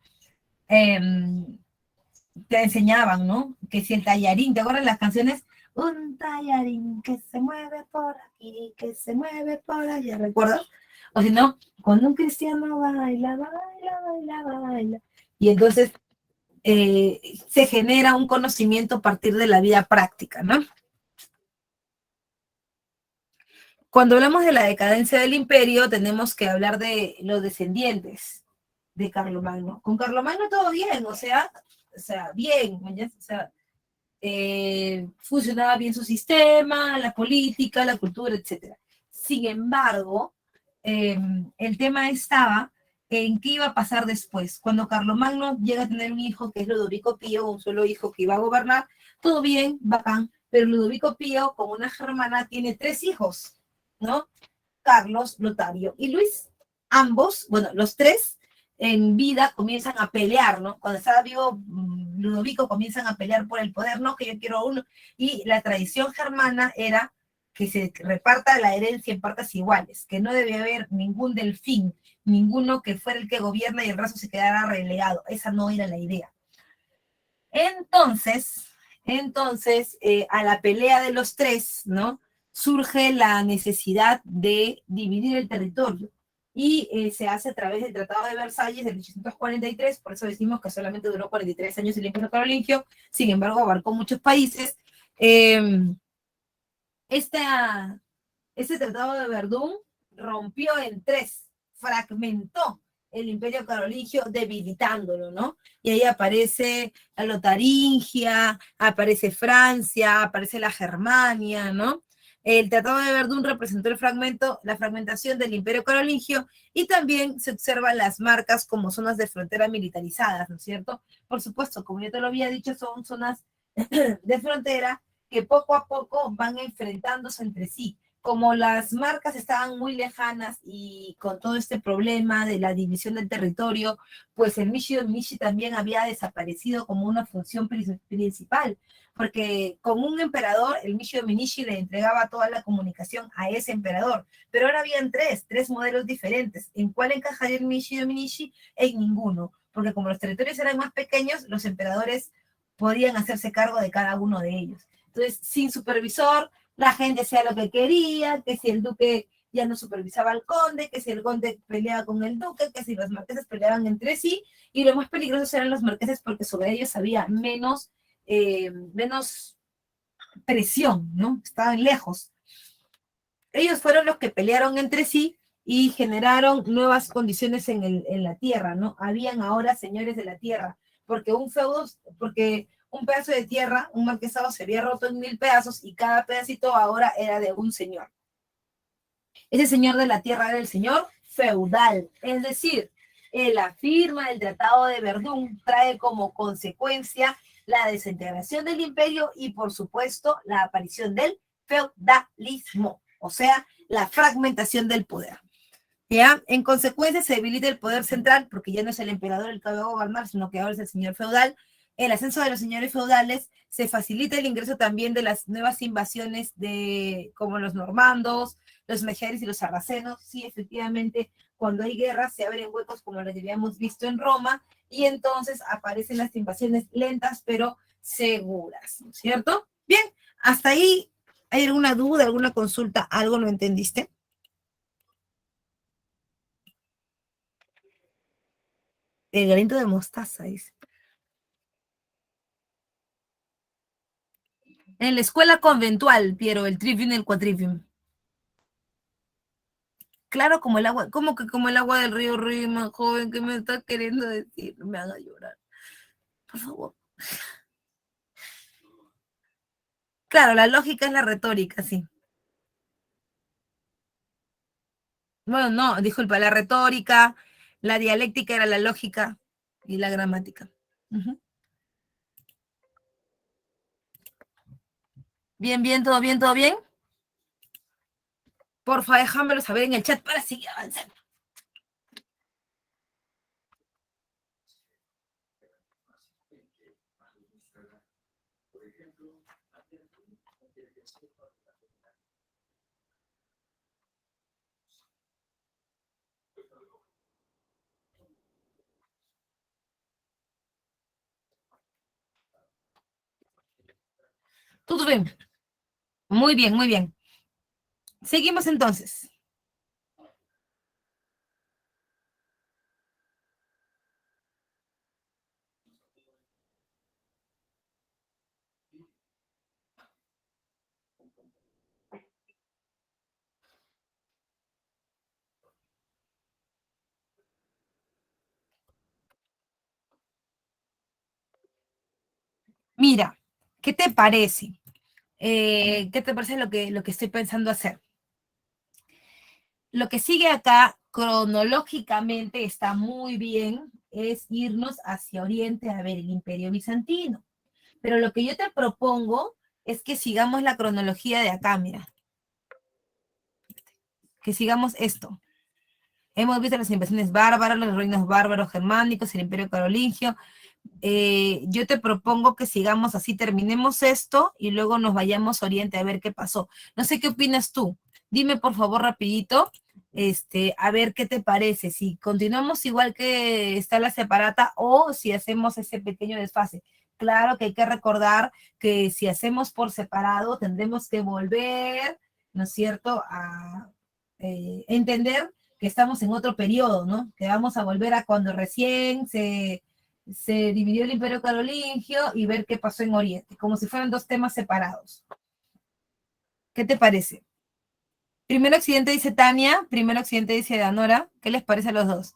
te enseñaban, ¿no? Que si el tallarín, ¿te acuerdas las canciones? Un tallarín que se mueve por aquí, que se mueve por allá, ¿recuerdas? O si no, cuando un cristiano baila, baila, baila, baila. Y entonces se genera un conocimiento a partir de la vida práctica, ¿no? Cuando hablamos de la decadencia del imperio, tenemos que hablar de los descendientes de Carlomagno. Con Carlomagno todo bien, o sea bien, o sea, funcionaba bien su sistema, la política, la cultura, etc. Sin embargo, el tema estaba en qué iba a pasar después. Cuando Carlomagno llega a tener un hijo que es Ludovico Pío, un solo hijo que iba a gobernar, todo bien, bacán, pero Ludovico Pío, con una germana, tiene 3 hijos, ¿no? Carlos, Lotario y Luis. Ambos, bueno, los 3 en vida comienzan a pelear, ¿no? Cuando estaba vivo Ludovico comienzan a pelear por el poder, no, que yo quiero uno, y la tradición germana era que se reparta la herencia en partes iguales, que no debe haber ningún delfín, ninguno que fuera el que gobierna y el resto se quedara relegado. Esa no era la idea. Entonces, a la pelea de los 3, ¿no? Surge la necesidad de dividir el territorio y se hace a través del Tratado de Versalles de 1843, por eso decimos que solamente duró 43 años el Imperio Carolingio, sin embargo abarcó muchos países. Eh, esta, este Tratado de Verdún rompió en 3, fragmentó el Imperio Carolingio, debilitándolo, ¿no? Y ahí aparece la Lotaringia, aparece Francia, aparece la Germania, ¿no? El Tratado de Verdún representó la fragmentación del Imperio Carolingio, y también se observan las marcas como zonas de frontera militarizadas, ¿no es cierto? Por supuesto, como yo te lo había dicho, son zonas de frontera que poco a poco van enfrentándose entre sí. Como las marcas estaban muy lejanas y con todo este problema de la división del territorio, pues el Mishi también había desaparecido como una función principal, porque como un emperador, el Mishi le entregaba toda la comunicación a ese emperador, pero ahora habían 3 modelos diferentes. ¿En cuál encajaría el Mishi? En ninguno, porque como los territorios eran más pequeños, los emperadores podían hacerse cargo de cada uno de ellos. Entonces, sin supervisor, la gente hacía lo que quería, que si el duque ya no supervisaba al conde, que si el conde peleaba con el duque, que si los marqueses peleaban entre sí, y lo más peligrosos eran los marqueses porque sobre ellos había menos presión, ¿no? Estaban lejos. Ellos fueron los que pelearon entre sí y generaron nuevas condiciones en la tierra, ¿no? Habían ahora señores de la tierra, porque un pedazo de tierra, un marquesado se había roto en 1000 pedazos y cada pedacito ahora era de un señor. Ese señor de la tierra era el señor feudal, es decir, la firma del Tratado de Verdún trae como consecuencia la desintegración del imperio y, por supuesto, la aparición del feudalismo, o sea, la fragmentación del poder. ¿Ya? En consecuencia, se debilita el poder central, porque ya no es el emperador el que va a gobernar, sino que ahora es el señor feudal. El ascenso de los señores feudales, se facilita el ingreso también de las nuevas invasiones como los normandos, los mejeres y los sarracenos. Sí, efectivamente, cuando hay guerras se abren huecos como los que habíamos visto en Roma, y entonces aparecen las invasiones lentas pero seguras, ¿no es cierto? Bien, hasta ahí, ¿hay alguna duda, alguna consulta? ¿Algo no entendiste? El granito de mostaza, dice. En la escuela conventual, Piero, el trivium y el quadrivium. claro como el agua, como que como el agua del río Rima, joven, ¿qué me está queriendo decir? No me haga llorar, por favor. Claro, la lógica es la retórica, sí. Bueno, no, disculpa, la retórica, la dialéctica era la lógica y la gramática. Ujú. Bien, bien, todo bien, todo bien. Porfa, déjamelo saber en el chat para seguir avanzando. Todo bien. Muy bien, muy bien. Seguimos entonces. Mira, ¿qué te parece? ¿Qué te parece lo que estoy pensando hacer? Lo que sigue acá cronológicamente está muy bien, es irnos hacia Oriente a ver el Imperio Bizantino. Pero lo que yo te propongo es que sigamos la cronología de acá, mira, que sigamos esto. Hemos visto las invasiones bárbaras, los reinos bárbaros germánicos, el Imperio Carolingio. Yo te propongo que sigamos así, terminemos esto y luego nos vayamos a Oriente a ver qué pasó. No sé qué opinas tú. Dime por favor rapidito, a ver qué te parece, si continuamos igual que está la separata o si hacemos ese pequeño desfase. Claro que hay que recordar que si hacemos por separado tendremos que volver, ¿no es cierto?, a entender que estamos en otro periodo, ¿no? Que vamos a volver a cuando recién se dividió el Imperio Carolingio y ver qué pasó en Oriente, como si fueran dos temas separados. ¿Qué te parece? Primero Occidente dice Tania, primero Occidente dice Danora. ¿Qué les parece a los dos?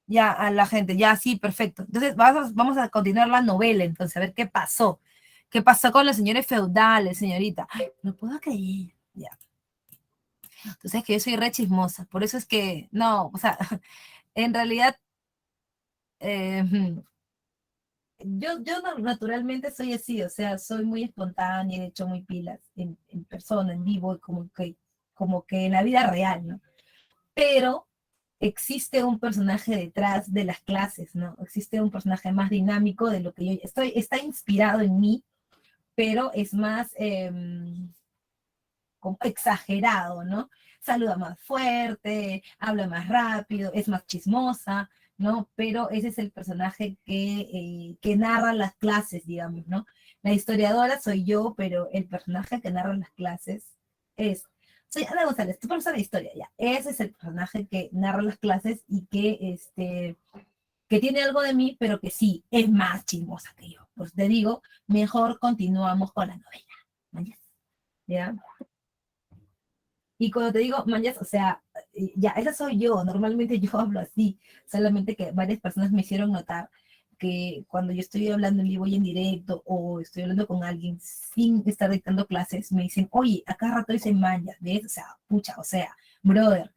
Ya, a la gente, ya, sí, perfecto. Entonces, vamos a continuar la novela, entonces, a ver qué pasó. ¿Qué pasó con los señores feudales, señorita? Ay, no puedo creer. Ya. Entonces, que yo soy re chismosa, por eso es que, no, o sea, en realidad, eh, yo naturalmente soy así, o sea, soy muy espontánea, de hecho muy pilas en persona, en vivo, como que en la vida real, ¿no? Pero existe un personaje detrás de las clases, ¿no? Existe un personaje más dinámico de lo que yo estoy, está inspirado en mí, pero es más como exagerado, ¿no? Saluda más fuerte, habla más rápido, es más chismosa, ¿no? Pero ese es el personaje que narra las clases, digamos, ¿no? La historiadora soy yo, pero el personaje que narra las clases es, soy Ana González, tu profesora de historia, ya. Ese es el personaje que narra las clases y que tiene algo de mí, pero que sí, es más chismosa que yo. Pues te digo, mejor continuamos con la novela. ¿Ya? Y cuando te digo manjas, o sea, ya, esa soy yo, normalmente yo hablo así, solamente que varias personas me hicieron notar que cuando yo estoy hablando en vivo y en directo o estoy hablando con alguien sin estar dictando clases, me dicen, oye, acá rato dicen manjas, ¿ves? O sea, pucha, o sea, brother.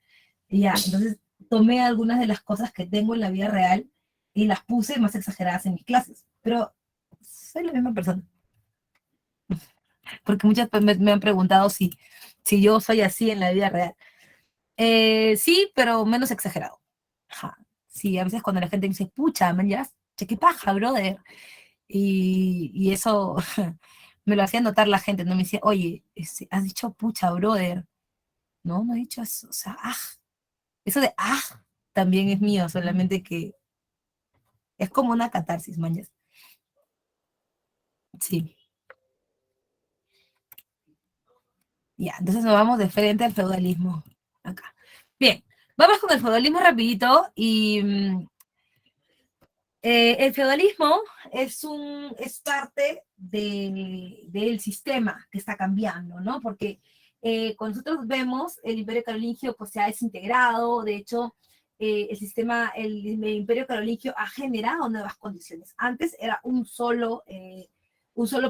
Y ya, entonces tomé algunas de las cosas que tengo en la vida real y las puse más exageradas en mis clases, pero soy la misma persona, porque muchas me han preguntado si yo soy así en la vida real. Sí, pero menos exagerado. Ajá. Sí, a veces cuando la gente dice, pucha, man, ya, che, qué paja, brother. Y eso me lo hacía notar la gente, no me decía, oye, has dicho pucha, brother. No, no he dicho eso. O sea, eso de también es mío, solamente que es como una catarsis, man, ya. Sí, ya. Entonces nos vamos de frente al feudalismo. Acá. Bien, vamos con el feudalismo rapidito y el feudalismo es parte del sistema que está cambiando, ¿no? Porque cuando nosotros vemos el Imperio Carolingio, pues se ha desintegrado. De hecho, el Imperio Carolingio ha generado nuevas condiciones. Antes era un solo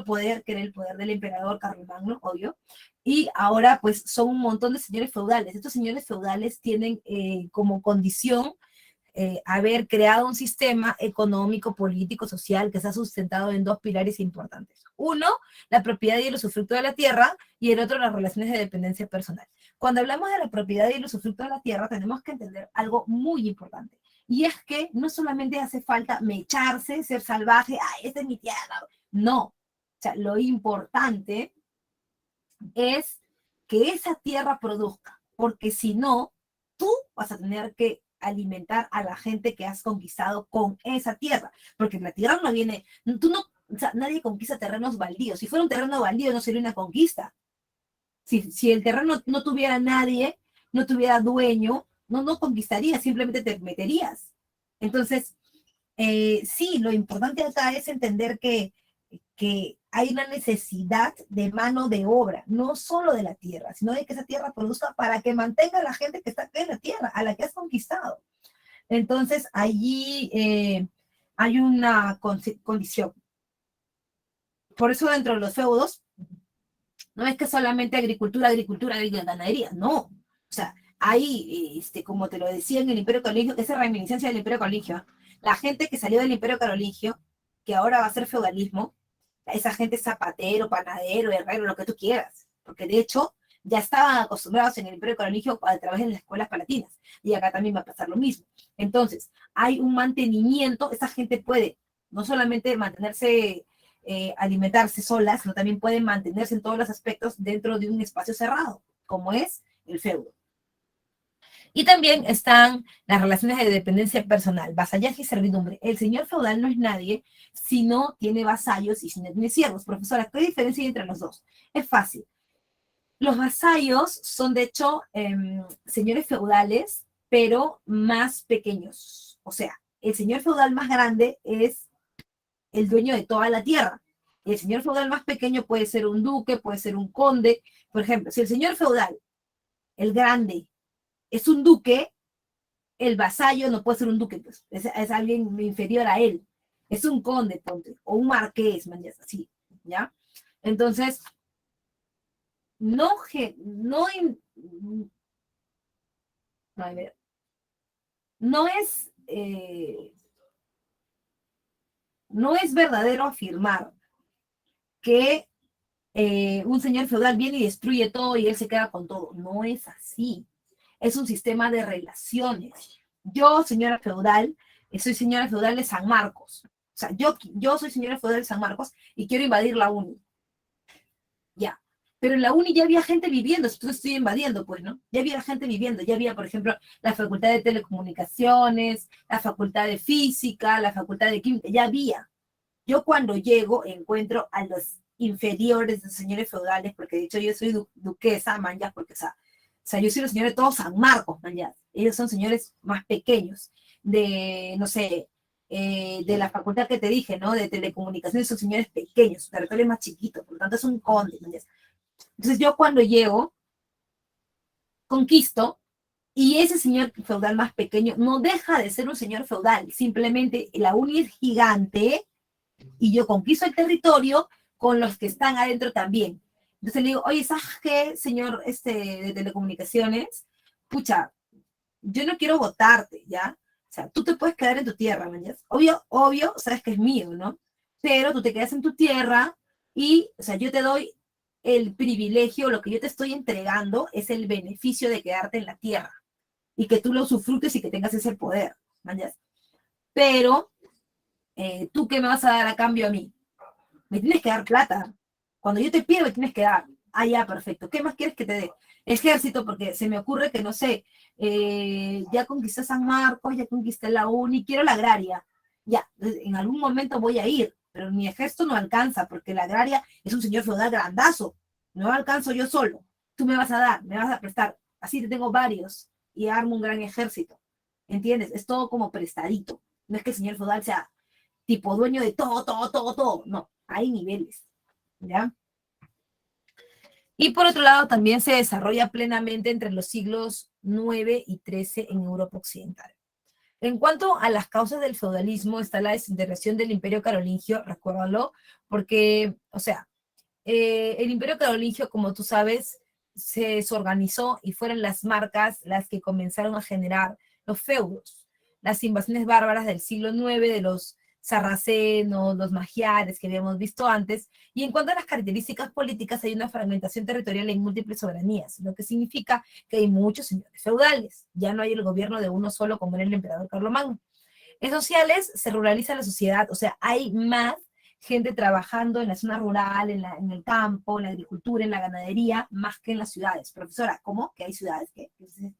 poder, que era el poder del emperador Carlomagno, obvio, y ahora pues son un montón de señores feudales. Estos señores feudales tienen como condición haber creado un sistema económico, político, social que se ha sustentado en dos pilares importantes. Uno, la propiedad y el usufructo de la tierra, y el otro, las relaciones de dependencia personal. Cuando hablamos de la propiedad y el usufructo de la tierra, tenemos que entender algo muy importante, y es que no solamente hace falta mecharse, ser salvaje, ¡ay, esta es mi tierra! No, o sea, lo importante es que esa tierra produzca, porque si no, tú vas a tener que alimentar a la gente que has conquistado con esa tierra, porque la tierra no viene, tú no, o sea, nadie conquista terrenos baldíos. Si fuera un terreno baldío no sería una conquista. Si el terreno no tuviera nadie, no tuviera dueño, no conquistarías, simplemente te meterías. Entonces, sí, lo importante acá es entender que hay una necesidad de mano de obra, no solo de la tierra, sino de que esa tierra produzca para que mantenga a la gente que está acá en la tierra, a la que has conquistado. Entonces, allí hay una condición. Por eso dentro de los feudos, no es que solamente agricultura, ganadería, no. O sea, hay, como te lo decía en el Imperio Carolingio, esa reminiscencia del Imperio Carolingio, la gente que salió del Imperio Carolingio, que ahora va a ser feudalismo, esa gente es zapatero, panadero, herrero, lo que tú quieras, porque de hecho ya estaban acostumbrados en el Imperio Carolingio a través de las escuelas palatinas, y acá también va a pasar lo mismo. Entonces, hay un mantenimiento, esa gente puede no solamente mantenerse, alimentarse solas, sino también pueden mantenerse en todos los aspectos dentro de un espacio cerrado, como es el feudo. Y también están las relaciones de dependencia personal, vasallaje y servidumbre. El señor feudal no es nadie si no tiene vasallos y si no tiene siervos. Profesora, ¿qué diferencia hay entre los dos? Es fácil. Los vasallos son, de hecho, señores feudales, pero más pequeños. O sea, el señor feudal más grande es el dueño de toda la tierra. El señor feudal más pequeño puede ser un duque, puede ser un conde. Por ejemplo, si el señor feudal, el grande, es un duque, el vasallo no puede ser un duque, pues, es alguien inferior a él. Es un conde, ponte, o un marqués, man, ya es así, ¿ya? Entonces, no, no, a ver, no es, no es verdadero afirmar que un señor feudal viene y destruye todo y él se queda con todo. No es así. Es un sistema de relaciones. Yo, señora feudal, soy señora feudal de San Marcos. O sea, yo soy señora feudal de San Marcos y quiero invadir la uni. Ya. Pero en la uni ya había gente viviendo, entonces estoy invadiendo, pues, ¿no? Ya había gente viviendo, ya había, por ejemplo, la facultad de telecomunicaciones, la facultad de física, la facultad de química, ya había. Yo cuando llego encuentro a los inferiores de los señores feudales, porque de hecho yo soy duquesa, manjas, porque, o sea, yo soy los señores de todos San Marcos, manjas. Ellos son señores más pequeños, de, no sé, de la facultad que te dije, ¿no? De telecomunicaciones, son señores pequeños, su territorio es más chiquito, por lo tanto es un conde, manjas. Entonces yo cuando llego, conquisto, y ese señor feudal más pequeño no deja de ser un señor feudal, simplemente la uni es gigante, y yo conquisto el territorio con los que están adentro también. Entonces le digo, oye, ¿sabes qué, señor de telecomunicaciones? Pucha, yo no quiero votarte, ¿ya? O sea, tú te puedes quedar en tu tierra, ¿me obvio, sabes que es mío, ¿no? Pero tú te quedas en tu tierra y, o sea, yo te doy el privilegio, lo que yo te estoy entregando es el beneficio de quedarte en la tierra y que tú lo usufrutes y que tengas ese poder, ¿me Pero ¿tú qué me vas a dar a cambio a mí? Me tienes que dar plata. Cuando yo te pido, me tienes que dar. Ah, ya, perfecto. ¿Qué más quieres que te dé? Ejército, porque se me ocurre que, no sé, ya conquisté San Marcos, ya conquisté la uni, quiero la agraria. Ya, en algún momento voy a ir, pero mi ejército no alcanza, porque la agraria es un señor feudal grandazo. No alcanzo yo solo. Tú me vas a dar, me vas a prestar. Así te tengo varios y armo un gran ejército. ¿Entiendes? Es todo como prestadito. No es que el señor feudal sea tipo dueño de todo, todo, todo, todo. No, hay niveles, ¿ya? Y por otro lado, también se desarrolla plenamente entre los siglos IX y XIII en Europa Occidental. En cuanto a las causas del feudalismo, está la desintegración del Imperio Carolingio, recuérdalo, porque, o sea, el Imperio Carolingio, como tú sabes, se desorganizó y fueron las marcas las que comenzaron a generar los feudos, las invasiones bárbaras del siglo IX, de los sarracenos, los magiares que habíamos visto antes. Y en cuanto a las características políticas, hay una fragmentación territorial en múltiples soberanías, lo que significa que hay muchos señores feudales. Ya no hay el gobierno de uno solo como era el emperador Carlomagno. En sociales se ruraliza la sociedad, o sea, hay más gente trabajando en la zona rural, en el campo, en la agricultura, en la ganadería, más que en las ciudades. Profesora, ¿cómo? Que hay ciudades que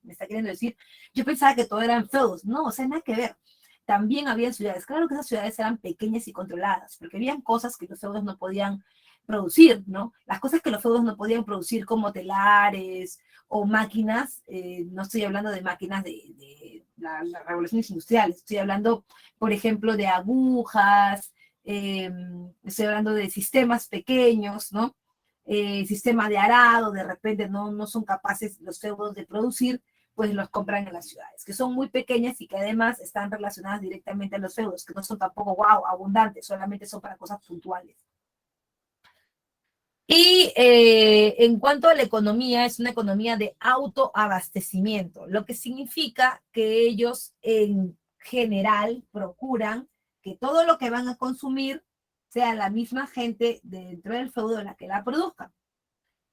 me está queriendo decir. Yo pensaba que todo eran feudos. No, o sea, nada que ver. También había ciudades. Claro que esas ciudades eran pequeñas y controladas, porque habían cosas que los feudos no podían producir, ¿no? Las cosas que los feudos no podían producir, como telares o máquinas, no estoy hablando de máquinas de las revoluciones industriales, estoy hablando, por ejemplo, de agujas, estoy hablando de sistemas pequeños, ¿no? Sistemas de arado, de repente no son capaces los feudos de producir, pues los compran en las ciudades, que son muy pequeñas y que además están relacionadas directamente a los feudos, que no son tampoco, wow, abundantes, solamente son para cosas puntuales. Y en cuanto a la economía, es una economía de autoabastecimiento, lo que significa que ellos en general procuran que todo lo que van a consumir sea la misma gente dentro del feudo la que la produzca.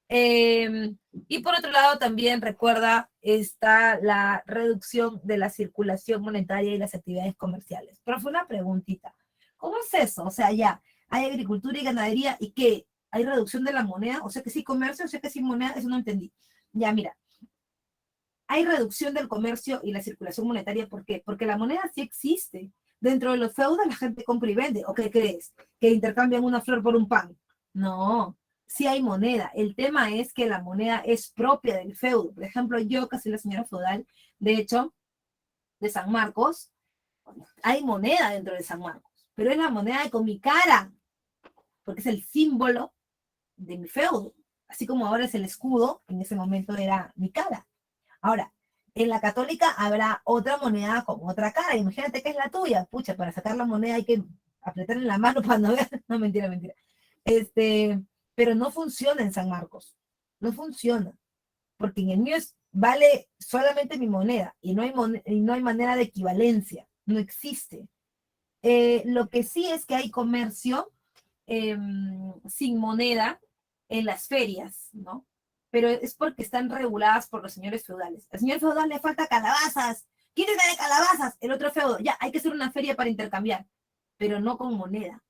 Y por otro lado, también recuerda, está la reducción de la circulación monetaria y las actividades comerciales. Pero fue una preguntita. ¿Cómo es eso? O sea, ya hay agricultura y ganadería y ¿qué? ¿Hay reducción de la moneda? O sea que sí comercio, o sea que sí moneda, eso no entendí. Ya, mira, hay reducción del comercio y la circulación monetaria. ¿Por qué? Porque la moneda sí existe. Dentro de los feudos la gente compra y vende. ¿O qué crees? ¿Que intercambian una flor por un pan? No, sí hay moneda. El tema es que la moneda es propia del feudo. Por ejemplo, yo, que soy la señora feudal, de hecho, de San Marcos, hay moneda dentro de San Marcos, pero es la moneda con mi cara, porque es el símbolo de mi feudo. Así como ahora es el escudo, en ese momento era mi cara. Ahora, en la católica habrá otra moneda con otra cara. Imagínate que es la tuya. Pucha, para sacar la moneda hay que apretarle la mano para no ver. No, mentira, mentira. Este, pero no funciona en San Marcos. No funciona. Porque en el mío vale solamente mi moneda y no hay manera de equivalencia. No existe. Lo que sí es que hay comercio sin moneda en las ferias, ¿no? Pero es porque están reguladas por los señores feudales. Al señor feudal le falta calabazas. ¿Quién te de calabazas? El otro feudo. Ya, hay que hacer una feria para intercambiar, pero no con moneda,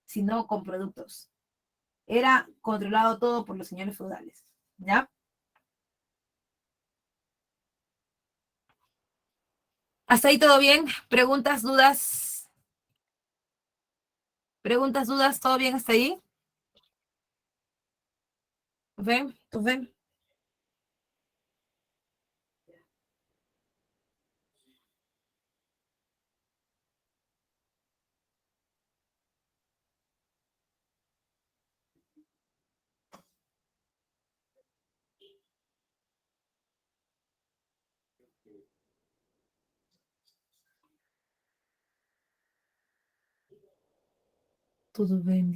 sino con productos. Era controlado todo por los señores feudales, ¿ya? ¿Hasta ahí todo bien? ¿Preguntas, dudas? ¿Preguntas, dudas? ¿Todo bien hasta ahí? ¿Ven? ¿Tú ven? Tudo bem.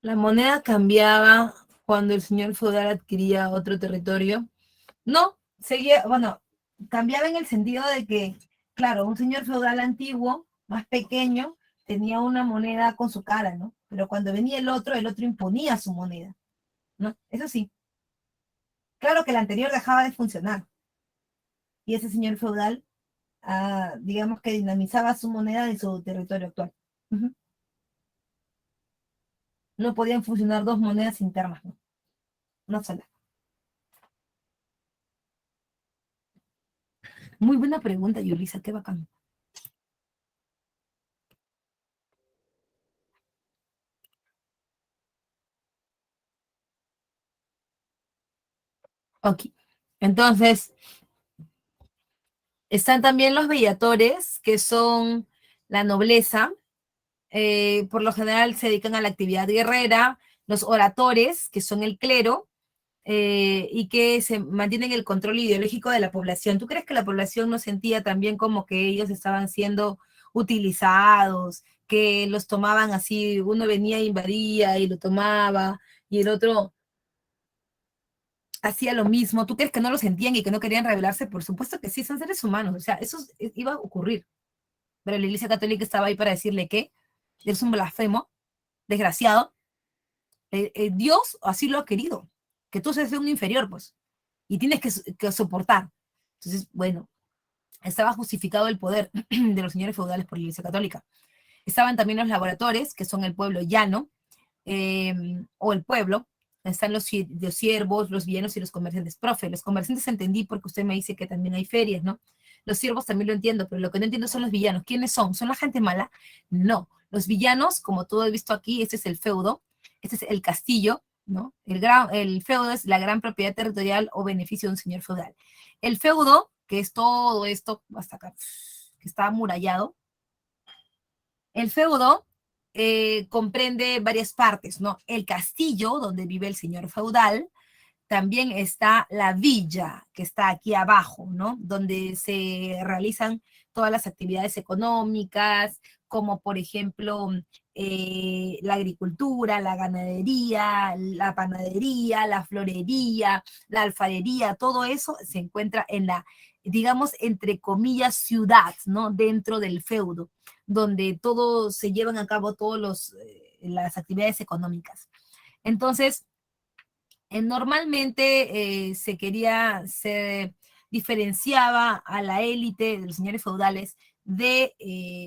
La moneda cambiaba cuando el señor feudal adquiría otro territorio. No, seguía, bueno, cambiaba en el sentido de que, claro, un señor feudal antiguo, más pequeño, tenía una moneda con su cara, ¿no? Pero cuando venía el otro imponía su moneda, ¿no? Eso sí, claro que el anterior dejaba de funcionar y ese señor feudal, digamos que dinamizaba su moneda en su territorio actual. Ujú. No podían funcionar dos monedas internas, ¿no? No sola. Muy buena pregunta, Yulisa, qué bacán. Ok. Entonces, están también los bellatores, que son la nobleza. Por lo general se dedican a la actividad guerrera. Los oradores, que son el clero, y que se mantienen el control ideológico de la población. ¿Tú crees que la población no sentía también como que ellos estaban siendo utilizados, que los tomaban así, uno venía e invadía y lo tomaba, y el otro hacía lo mismo? ¿Tú crees que no lo sentían y que no querían rebelarse? Por supuesto que sí, son seres humanos, o sea, eso iba a ocurrir. Pero la Iglesia Católica estaba ahí para decirle que eres un blasfemo, desgraciado, Dios así lo ha querido, que tú seas un inferior, pues, y tienes que soportar. Entonces, bueno, estaba justificado el poder de los señores feudales por la Iglesia Católica. Estaban también los laboradores, que son el pueblo llano, o el pueblo. Están los siervos, los villanos y los comerciantes. Profe, los comerciantes entendí porque usted me dice que también hay ferias, ¿no? Los siervos también lo entiendo, pero lo que no entiendo son los villanos. ¿Quiénes son? ¿Son la gente mala? No. Los villanos, como tú has visto aquí, este es el feudo, este es el castillo, ¿no? El feudo es la gran propiedad territorial o beneficio de un señor feudal. El feudo, que es todo esto, hasta acá, que está amurallado, el feudo comprende varias partes, ¿no? El castillo, donde vive el señor feudal, también está la villa, que está aquí abajo, ¿no? Donde se realizan todas las actividades económicas, como por ejemplo la agricultura, la ganadería, la panadería, la florería, la alfarería, todo eso se encuentra en la, digamos, entre comillas, ciudad, ¿no? Dentro del feudo, donde todo se llevan a cabo todas las actividades económicas. Entonces, normalmente se diferenciaba a la élite de los señores feudales de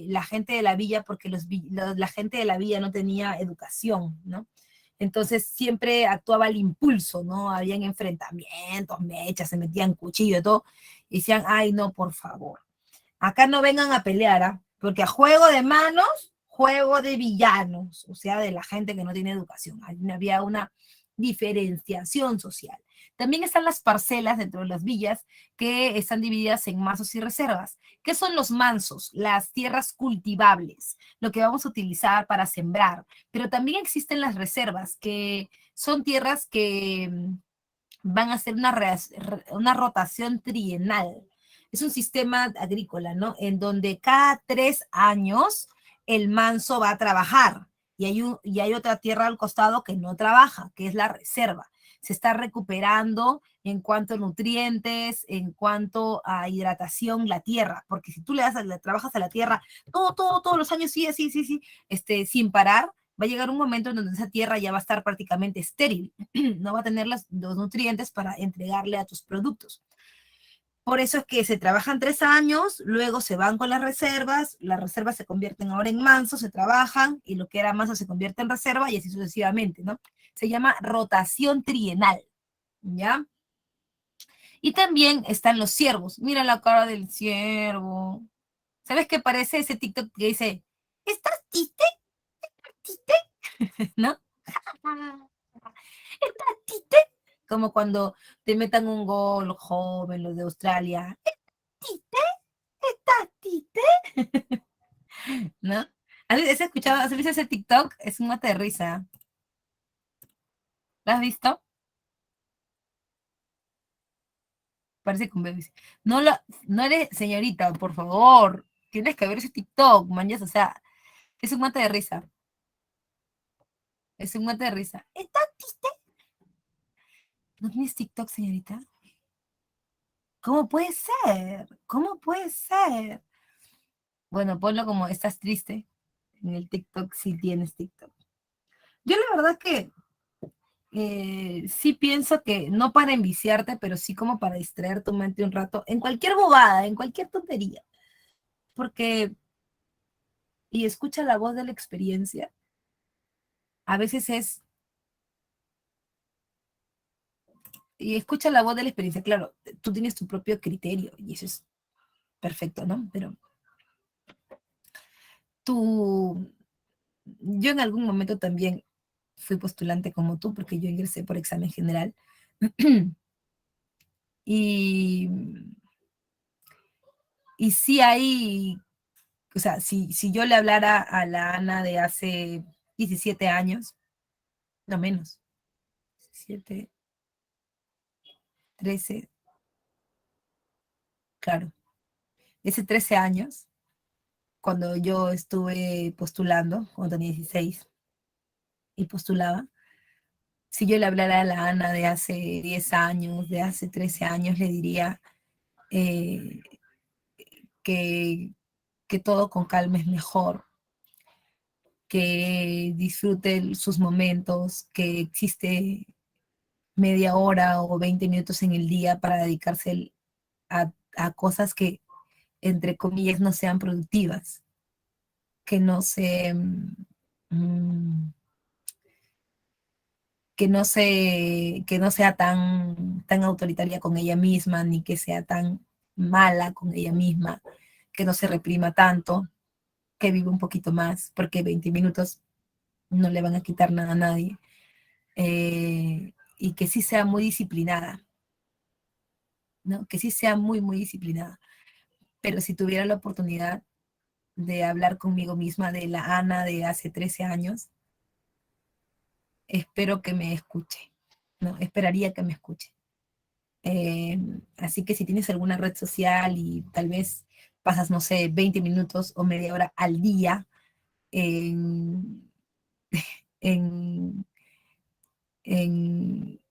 la gente de la villa porque la gente de la villa no tenía educación, ¿no? Entonces siempre actuaba al impulso, ¿no? Habían enfrentamientos, mechas, se metían cuchillo y todo, y decían, ay, no, por favor, acá no vengan a pelear, ¿ah? Porque a juego de manos, juego de villanos, o sea, de la gente que no tiene educación. Ahí había una diferenciación social. También están las parcelas dentro de las villas que están divididas en mansos y reservas. ¿Qué son los mansos? Las tierras cultivables, lo que vamos a utilizar para sembrar. Pero también existen las reservas, que son tierras que van a hacer una rotación trienal. Es un sistema agrícola, ¿no? En donde cada 3 años el manso va a trabajar y hay otra tierra al costado que no trabaja, que es la reserva. Se está recuperando en cuanto a nutrientes, en cuanto a hidratación, la tierra, porque si tú le trabajas a la tierra todos los años, sí, sí, sí, sí, sin parar, va a llegar un momento en donde esa tierra ya va a estar prácticamente estéril, no va a tener los nutrientes para entregarle a tus productos. Por eso es que se trabajan 3 años, luego se van con las reservas se convierten ahora en manso, se trabajan, y lo que era manso se convierte en reserva, y así sucesivamente, ¿no? Se llama rotación trienal, ¿ya? Y también están los ciervos. Mira la cara del ciervo. ¿Sabes qué parece ese TikTok que dice, ¿estás triste? ¿Triste? ¿No? ¿Estás triste? Como cuando te metan un gol, joven, los de Australia. ¿Triste? ¿Estás triste? ¿No? ¿Has escuchado, has visto ese TikTok? Es un mate de risa. ¿Lo has visto? Parece que un bebé. No, no eres señorita, por favor. Tienes que ver ese TikTok, manjas. O sea, es un mate de risa. Es un mate de risa. ¿Estás triste? ¿No tienes TikTok, señorita? ¿Cómo puede ser? ¿Cómo puede ser? Bueno, ponlo como estás triste en el TikTok si tienes TikTok. Yo la verdad que sí pienso que no para enviciarte, pero sí como para distraer tu mente un rato en cualquier bobada, en cualquier tontería. Porque, y escucha la voz de la experiencia, a veces y escucha la voz de la experiencia, claro, tú tienes tu propio criterio y eso es perfecto, ¿no? Pero tú, yo en algún momento también fui postulante como tú, porque yo ingresé por examen general. Y, y sí hay, o sea, si yo le hablara a la Ana de hace 17 años, no menos, 17, 13, claro, ese 13 años, cuando yo estuve postulando, cuando tenía 16 y postulaba, si yo le hablara a la Ana de hace 10 años, de hace 13 años, le diría eh, que, que todo con calma es mejor, que disfrute sus momentos, que existe media hora o 20 minutos en el día para dedicarse a cosas que, entre comillas, no sean productivas, que no se... mm, que no sea tan autoritaria con ella misma, ni que sea tan mala con ella misma, que no se reprima tanto, que viva un poquito más, porque 20 minutos no le van a quitar nada a nadie, y que sí sea muy disciplinada, ¿no? Que sí sea muy, muy disciplinada. Pero si tuviera la oportunidad de hablar conmigo misma de la Ana de hace 13 años, espero que me escuche, ¿no? Esperaría que me escuche. Eh, Así que si tienes alguna red social y tal vez pasas, no sé, 20 minutos o media hora al día en, en, en,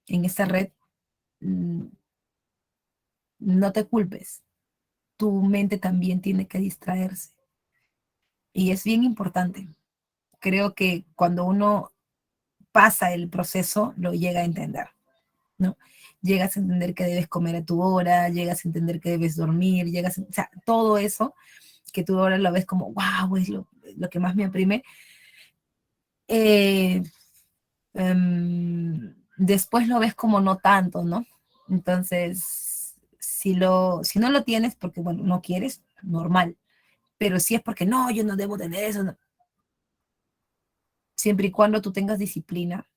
en esta red, mm, no te culpes. Tu mente también tiene que distraerse. Y es bien importante. Creo que cuando uno pasa el proceso, lo llega a entender, ¿no? Llegas a entender que debes comer a tu hora, llegas a entender que debes dormir, o sea, todo eso que tú ahora lo ves como, wow, es lo que más me oprime, eh, después lo ves como no tanto, ¿no? Entonces, si no lo tienes porque, bueno, no quieres, normal, pero si es porque no, yo no debo tener eso, no. Siempre y cuando tú tengas disciplina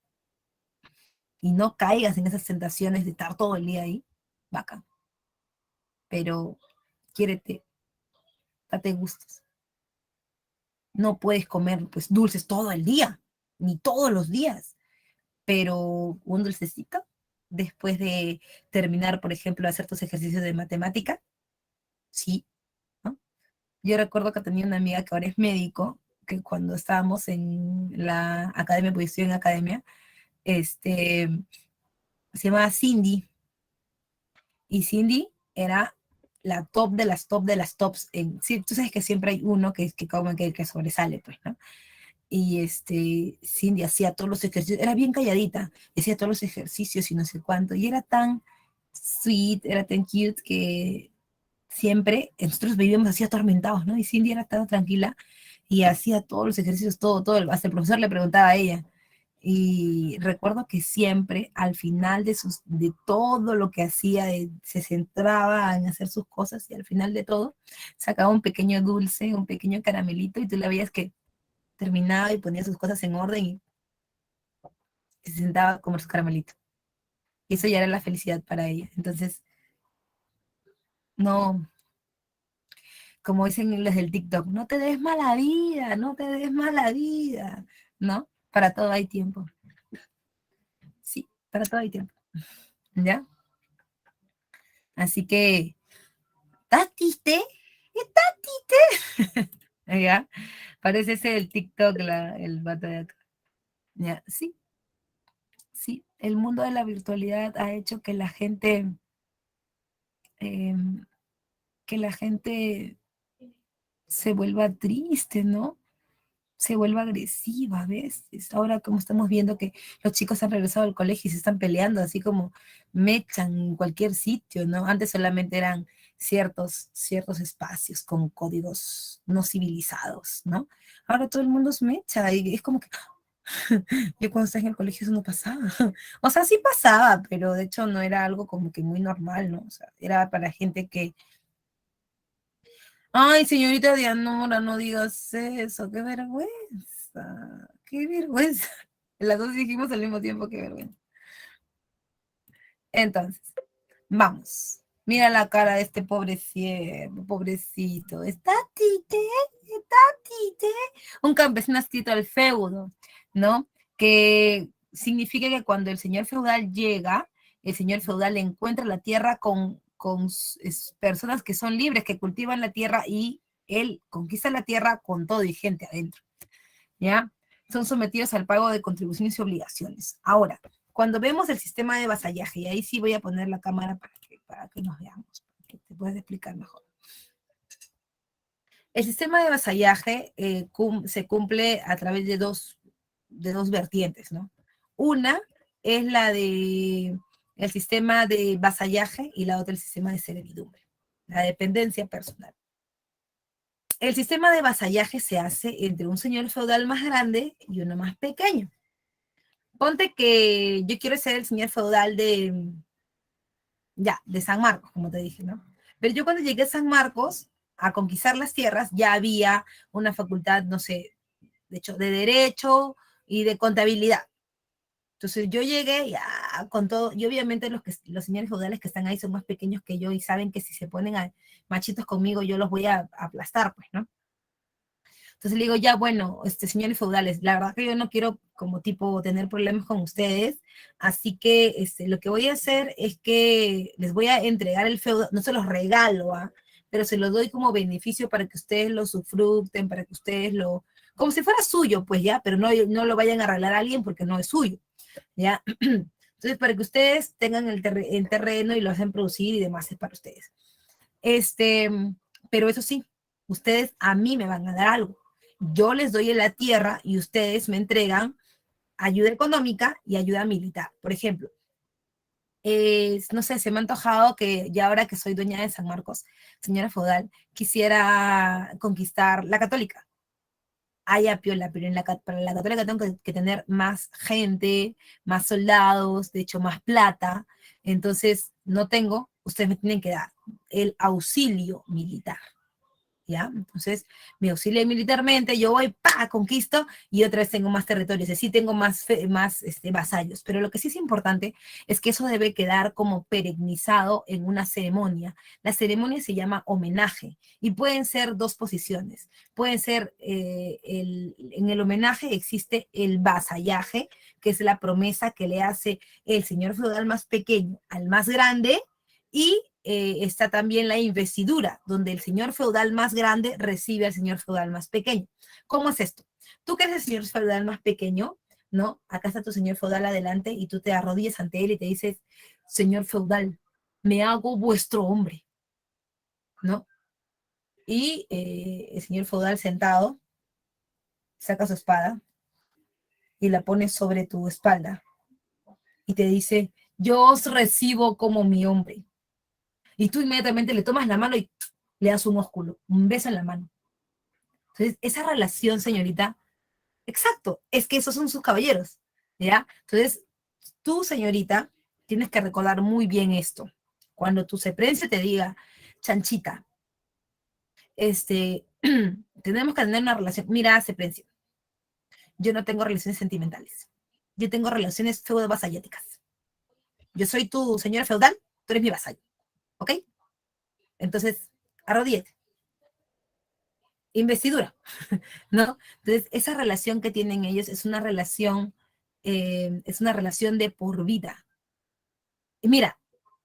y no caigas en esas tentaciones de estar todo el día ahí, vaca, pero quiérete, date gustos. No puedes comer pues dulces todo el día, ni todos los días, pero un dulcecito después de terminar, por ejemplo, hacer tus ejercicios de matemática, sí, ¿no? Yo recuerdo que tenía una amiga que ahora es médico, que cuando estábamos en la academia, pues estoy en academia, este, se llamaba Cindy, y Cindy era la top de las top de las tops. Sí, tú sabes que siempre hay uno que como que sobresale, pues, ¿no? Y Cindy hacía todos los ejercicios, era bien calladita, hacía todos los ejercicios y no sé cuánto, y era tan sweet, era tan cute que siempre nosotros vivíamos así atormentados, ¿no? Y Cindy era tan tranquila y hacía todos los ejercicios, todo, hasta el profesor le preguntaba a ella. Y recuerdo que siempre al final de todo lo que hacía, se centraba en hacer sus cosas y al final de todo sacaba un pequeño dulce, un pequeño caramelito y tú la veías que terminaba y ponía sus cosas en orden y se sentaba a comer su caramelito. Y eso ya era la felicidad para ella. Entonces, no, como dicen los del TikTok, no te des mala vida, no te des mala vida, ¿no? Para todo hay tiempo. Sí, para todo hay tiempo. ¿Ya? Así que, ¿estás triste? ¿Estás triste? ¿Ya? Parece ese el TikTok, el vato de acá. ¿Ya? Sí, sí. El mundo de la virtualidad ha hecho eh, que la gente se vuelva triste, ¿no? Se vuelva agresiva a veces. Ahora como estamos viendo que los chicos han regresado al colegio y se están peleando, así como mechan en cualquier sitio, ¿no? Antes solamente eran ciertos espacios con códigos no civilizados, ¿no? Ahora todo el mundo es mecha y es como que yo cuando estaba en el colegio eso no pasaba. O sea, sí pasaba, pero de hecho no era algo como que muy normal, ¿no? O sea, era para gente que ay, señorita Dianora, no digas eso, qué vergüenza, qué vergüenza. Las dos dijimos al mismo tiempo, qué vergüenza. Entonces, Vamos. Mira la cara de este pobre siervo, pobrecito. Está tite, está tite. Un campesino adscrito al feudo, ¿no? Que significa que cuando el señor feudal llega, el señor feudal encuentra la tierra con personas que son libres, que cultivan la tierra y él conquista la tierra con todo y gente adentro, ¿ya? Son sometidos al pago de contribuciones y obligaciones. Ahora, cuando vemos el sistema de vasallaje, y ahí sí voy a poner la cámara para que nos veamos, para que te puedas explicar mejor. El sistema de vasallaje se cumple a través de dos vertientes, ¿no? Una es la de el sistema de vasallaje y la otra el sistema de servidumbre, la dependencia personal. El sistema de vasallaje se hace entre un señor feudal más grande y uno más pequeño. Ponte que yo quiero ser el señor feudal de San Marcos, como te dije, ¿no? Pero yo cuando llegué a San Marcos a conquistar las tierras, ya había una facultad, no sé, de hecho, de derecho y de contabilidad. Entonces yo llegué ya con todo, y obviamente los señores feudales que están ahí son más pequeños que yo y saben que si se ponen machitos conmigo, yo los voy a aplastar, pues, ¿no? Entonces le digo, ya, bueno, señores feudales, la verdad que yo no quiero como tipo tener problemas con ustedes, así que lo que voy a hacer es que les voy a entregar el feudo, no se los regalo, ¿ah? Pero se los doy como beneficio para que ustedes lo sufruten, para que ustedes como si fuera suyo, pues ya, pero no lo vayan a arreglar a alguien porque no es suyo, ¿ya? Entonces, para que ustedes tengan el terreno y lo hacen producir y demás es para ustedes. Pero eso sí, ustedes a mí me van a dar algo. Yo les doy la tierra y ustedes me entregan ayuda económica y ayuda militar. Por ejemplo, no sé, se me ha antojado que ya ahora que soy dueña de San Marcos, señora feudal, quisiera conquistar la católica. Haya piola, pero para la católica tengo que tener más gente, más soldados, de hecho más plata. Entonces, no tengo, ustedes me tienen que dar el auxilio militar. ¿Ya? Entonces, me auxilié militarmente, yo voy, pa, conquisto, y otra vez tengo más territorios, así tengo más vasallos. Pero lo que sí es importante es que eso debe quedar como perenizado en una ceremonia. La ceremonia se llama homenaje, y pueden ser dos posiciones. Pueden ser, en el homenaje existe el vasallaje, que es la promesa que le hace el señor feudal más pequeño al más grande, y está también la investidura, donde el señor feudal más grande recibe al señor feudal más pequeño. ¿Cómo es esto? Tú que eres el señor feudal más pequeño, ¿no? Acá está tu señor feudal adelante y tú te arrodillas ante él y te dices, señor feudal, me hago vuestro hombre, ¿no? Y el señor feudal sentado saca su espada y la pone sobre tu espalda y te dice, yo os recibo como mi hombre. Y tú inmediatamente le tomas la mano y le das un ósculo, un beso en la mano. Entonces, esa relación, señorita, exacto, es que esos son sus caballeros, ¿ya? Entonces, tú, señorita, tienes que recordar muy bien esto. Cuando tu seprencio te diga, chanchita, tenemos que tener una relación, mira, seprencio, yo no tengo relaciones sentimentales, yo tengo relaciones feudo-vasalláticas. Yo soy tu señora feudal, tú eres mi vasallo, ¿ok? Entonces, arrodíllate. Investidura, ¿no? Entonces, esa relación que tienen ellos es una relación de por vida. Y mira,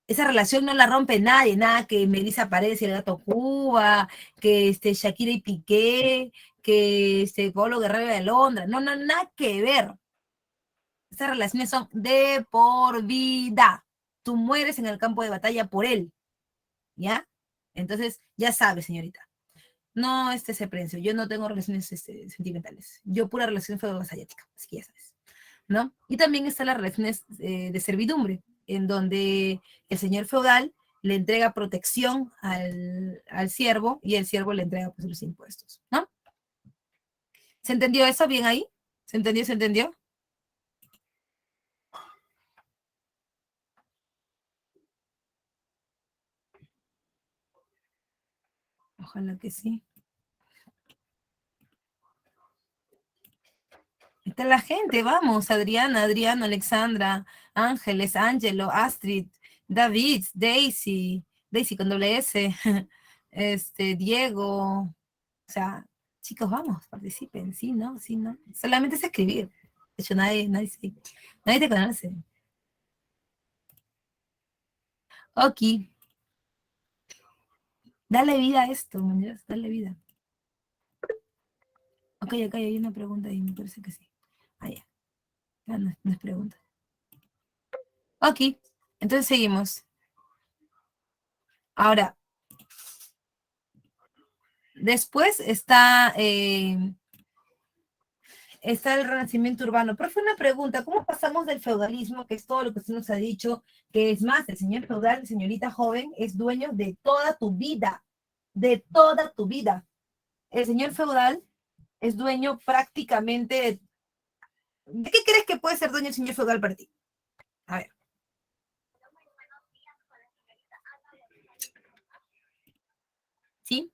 esa relación no la rompe nadie, nada que Melissa Paredes y el Gato Cuba, que Shakira y Piqué, que Pablo Guerrero de Londra, no, no, nada que ver. Esas relaciones son de por vida. Tú mueres en el campo de batalla por él, ¿ya? Entonces, ya sabes, señorita. No, seprencio. Yo no tengo relaciones sentimentales. Yo pura relación feudo-vasallática, así que ya sabes, ¿no? Y también están las relaciones de servidumbre, en donde el señor feudal le entrega protección al siervo y el siervo le entrega pues los impuestos, ¿no? ¿Se entendió eso bien ahí? ¿Se entendió? ¿Se entendió? Ojalá que sí. Está la gente, vamos, Adriana, Alexandra, Ángeles, Ángelo, Astrid, David, Daisy, Daisy con doble S, Diego, o sea, chicos, vamos, participen, sí, ¿no? Sí, ¿no? Solamente es escribir. De hecho, nadie te conoce. Ok, dale vida a esto, man, dale vida. Ok, acá hay una pregunta y me parece que sí. Ah, ya. No es pregunta. Ok, entonces seguimos. Ahora, después está el renacimiento urbano. Pero fue una pregunta, ¿cómo pasamos del feudalismo, que es todo lo que usted nos ha dicho, que es más, el señor feudal, señorita joven, es dueño de toda tu vida. El señor feudal es dueño prácticamente ¿de qué crees que puede ser dueño el señor feudal para ti? A ver. ¿Sí?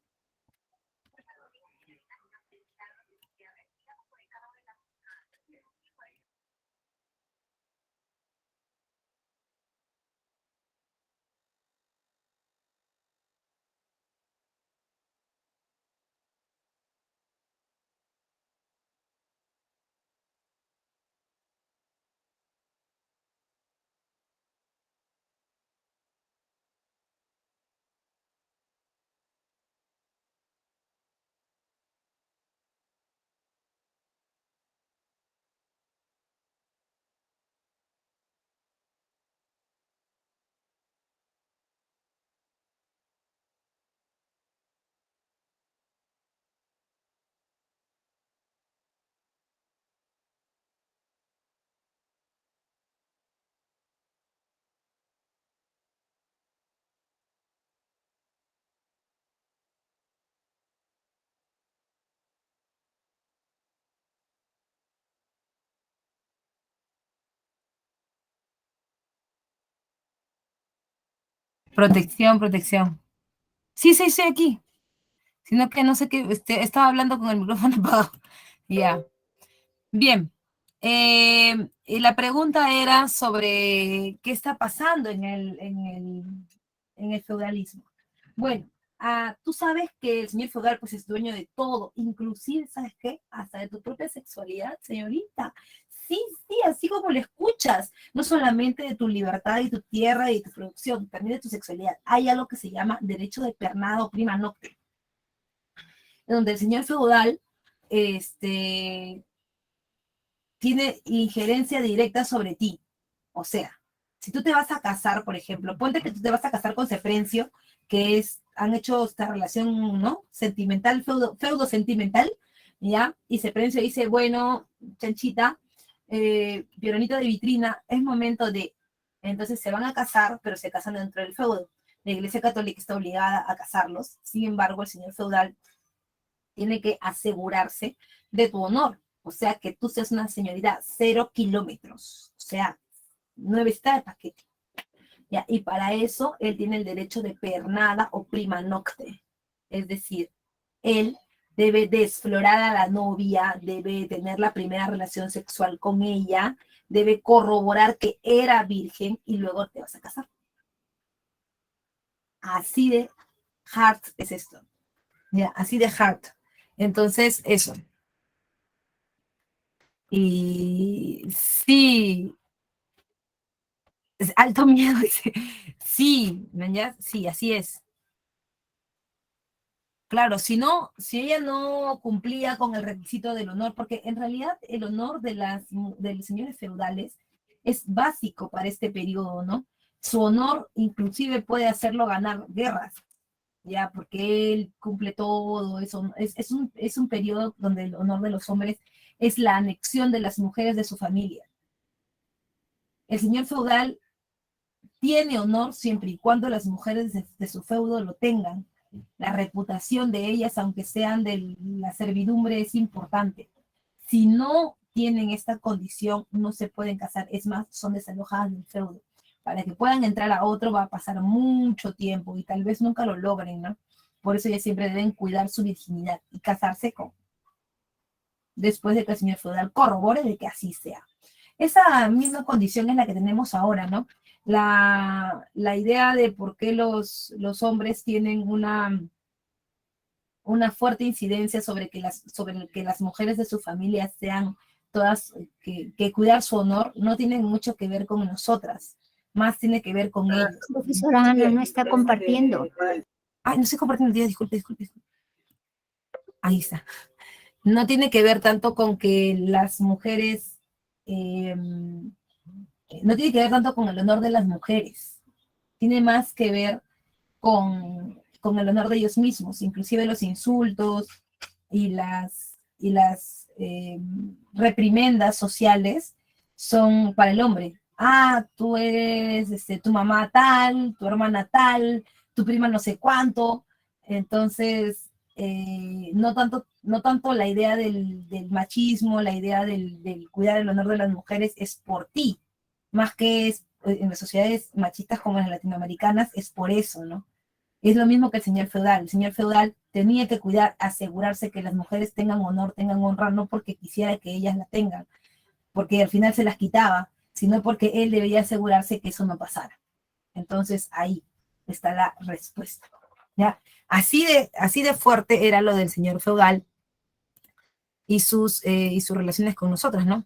Protección, protección. Sí, sí, sí, aquí. Sino que no sé qué, estaba hablando con el micrófono apagado. Ya. Bien. Y la pregunta era sobre qué está pasando en el feudalismo. Bueno, tú sabes que el señor feudal pues es dueño de todo, inclusive, ¿sabes qué? Hasta de tu propia sexualidad, señorita. Sí, sí, así como lo escuchas, no solamente de tu libertad y tu tierra y tu producción, también de tu sexualidad. Hay algo que se llama derecho de pernada o prima nocte, donde el señor feudal, este, tiene injerencia directa sobre ti. O sea, si tú te vas a casar, por ejemplo, ponte que tú te vas a casar con Cefrencio, han hecho esta relación, ¿no? Sentimental, feudo sentimental, ¿ya? Y Cefrencio dice, bueno, chanchita, Vioronito de vitrina, es momento de... Entonces se van a casar, pero se casan dentro del feudo. La Iglesia Católica está obligada a casarlos, sin embargo, el señor feudal tiene que asegurarse de tu honor. O sea, que tú seas una señorita 0 kilómetros. O sea, nueve está de paquete. ¿Ya? Y para eso él tiene el derecho de pernada o prima nocte. Es decir, él debe desflorar a la novia, debe tener la primera relación sexual con ella, debe corroborar que era virgen y luego te vas a casar. Así de hard es esto. ¿Ya? Así de hard. Entonces, eso. Y sí, es alto miedo, dice. Sí, ¿ya? Sí, así es. Claro, si ella no cumplía con el requisito del honor, porque en realidad el honor de los señores feudales es básico para este periodo, ¿no? Su honor inclusive puede hacerlo ganar guerras, ya, porque él cumple todo eso. Es un periodo donde el honor de los hombres es la anexión de las mujeres de su familia. El señor feudal tiene honor siempre y cuando las mujeres de su feudo lo tengan. La reputación de ellas, aunque sean de la servidumbre, es importante. Si no tienen esta condición, no se pueden casar. Es más, son desalojadas del feudo. Para que puedan entrar a otro va a pasar mucho tiempo y tal vez nunca lo logren, ¿no? Por eso ellas siempre deben cuidar su virginidad y casarse después de que el señor feudal corrobore de que así sea. Esa misma condición es la que tenemos ahora, ¿no? la idea de por qué los hombres tienen una fuerte incidencia sobre sobre que las mujeres de su familia sean todas, que cuidar su honor, no tienen mucho que ver con nosotras, más tiene que ver con ellos. Profesora Ana no está compartiendo. Ay, no estoy compartiendo, disculpe, disculpe. Ahí está. No tiene que ver tanto con que las mujeres, no tiene que ver tanto con el honor de las mujeres, tiene más que ver con el honor de ellos mismos, inclusive los insultos y las reprimendas sociales son para el hombre. Ah, tú eres tu mamá tal, tu hermana tal, tu prima no sé cuánto. Entonces, no tanto la idea del machismo, la idea del cuidar el honor de las mujeres es por ti, más que es en las sociedades machistas como en las latinoamericanas, es por eso, ¿no? Es lo mismo que el señor feudal. El señor feudal tenía que cuidar, asegurarse que las mujeres tengan honor, tengan honra, no porque quisiera que ellas la tengan, porque al final se las quitaba, sino porque él debía asegurarse que eso no pasara. Entonces ahí está la respuesta. ¿Ya? Así de fuerte era lo del señor feudal y sus relaciones con nosotras, ¿no?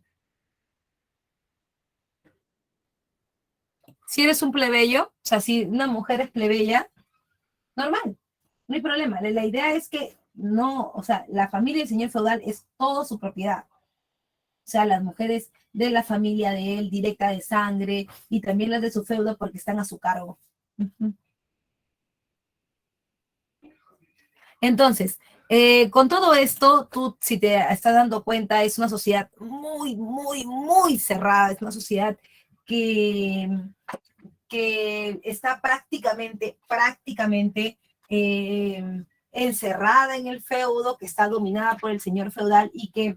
Si eres un plebeyo, o sea, si una mujer es plebeya, normal, no hay problema. La idea es que no, o sea, la familia del señor feudal es todo su propiedad. O sea, las mujeres de la familia de él, directa de sangre, y también las de su feudo porque están a su cargo. Entonces, con todo esto, tú, si te estás dando cuenta, es una sociedad muy, muy, muy cerrada, es una sociedad que, que está prácticamente encerrada en el feudo, que está dominada por el señor feudal y que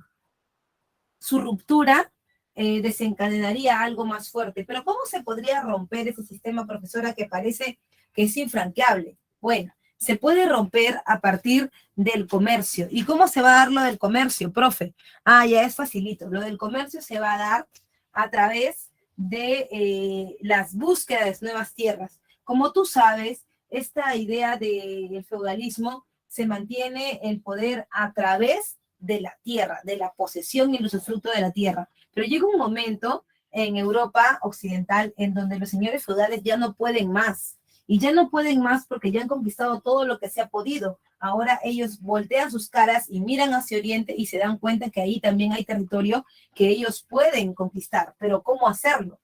su ruptura desencadenaría algo más fuerte. Pero ¿cómo se podría romper ese sistema, profesora, que parece que es infranqueable? Bueno, se puede romper a partir del comercio. ¿Y cómo se va a dar lo del comercio, profe? Ah, ya es facilito. Lo del comercio se va a dar a través de las búsquedas de nuevas tierras. Como tú sabes, esta idea del feudalismo se mantiene el poder a través de la tierra, de la posesión y el usufructo de la tierra. Pero llega un momento en Europa occidental en donde los señores feudales ya no pueden más. Y ya no pueden más porque ya han conquistado todo lo que se ha podido. Ahora ellos voltean sus caras y miran hacia Oriente y se dan cuenta que ahí también hay territorio que ellos pueden conquistar. Pero ¿cómo hacerlo?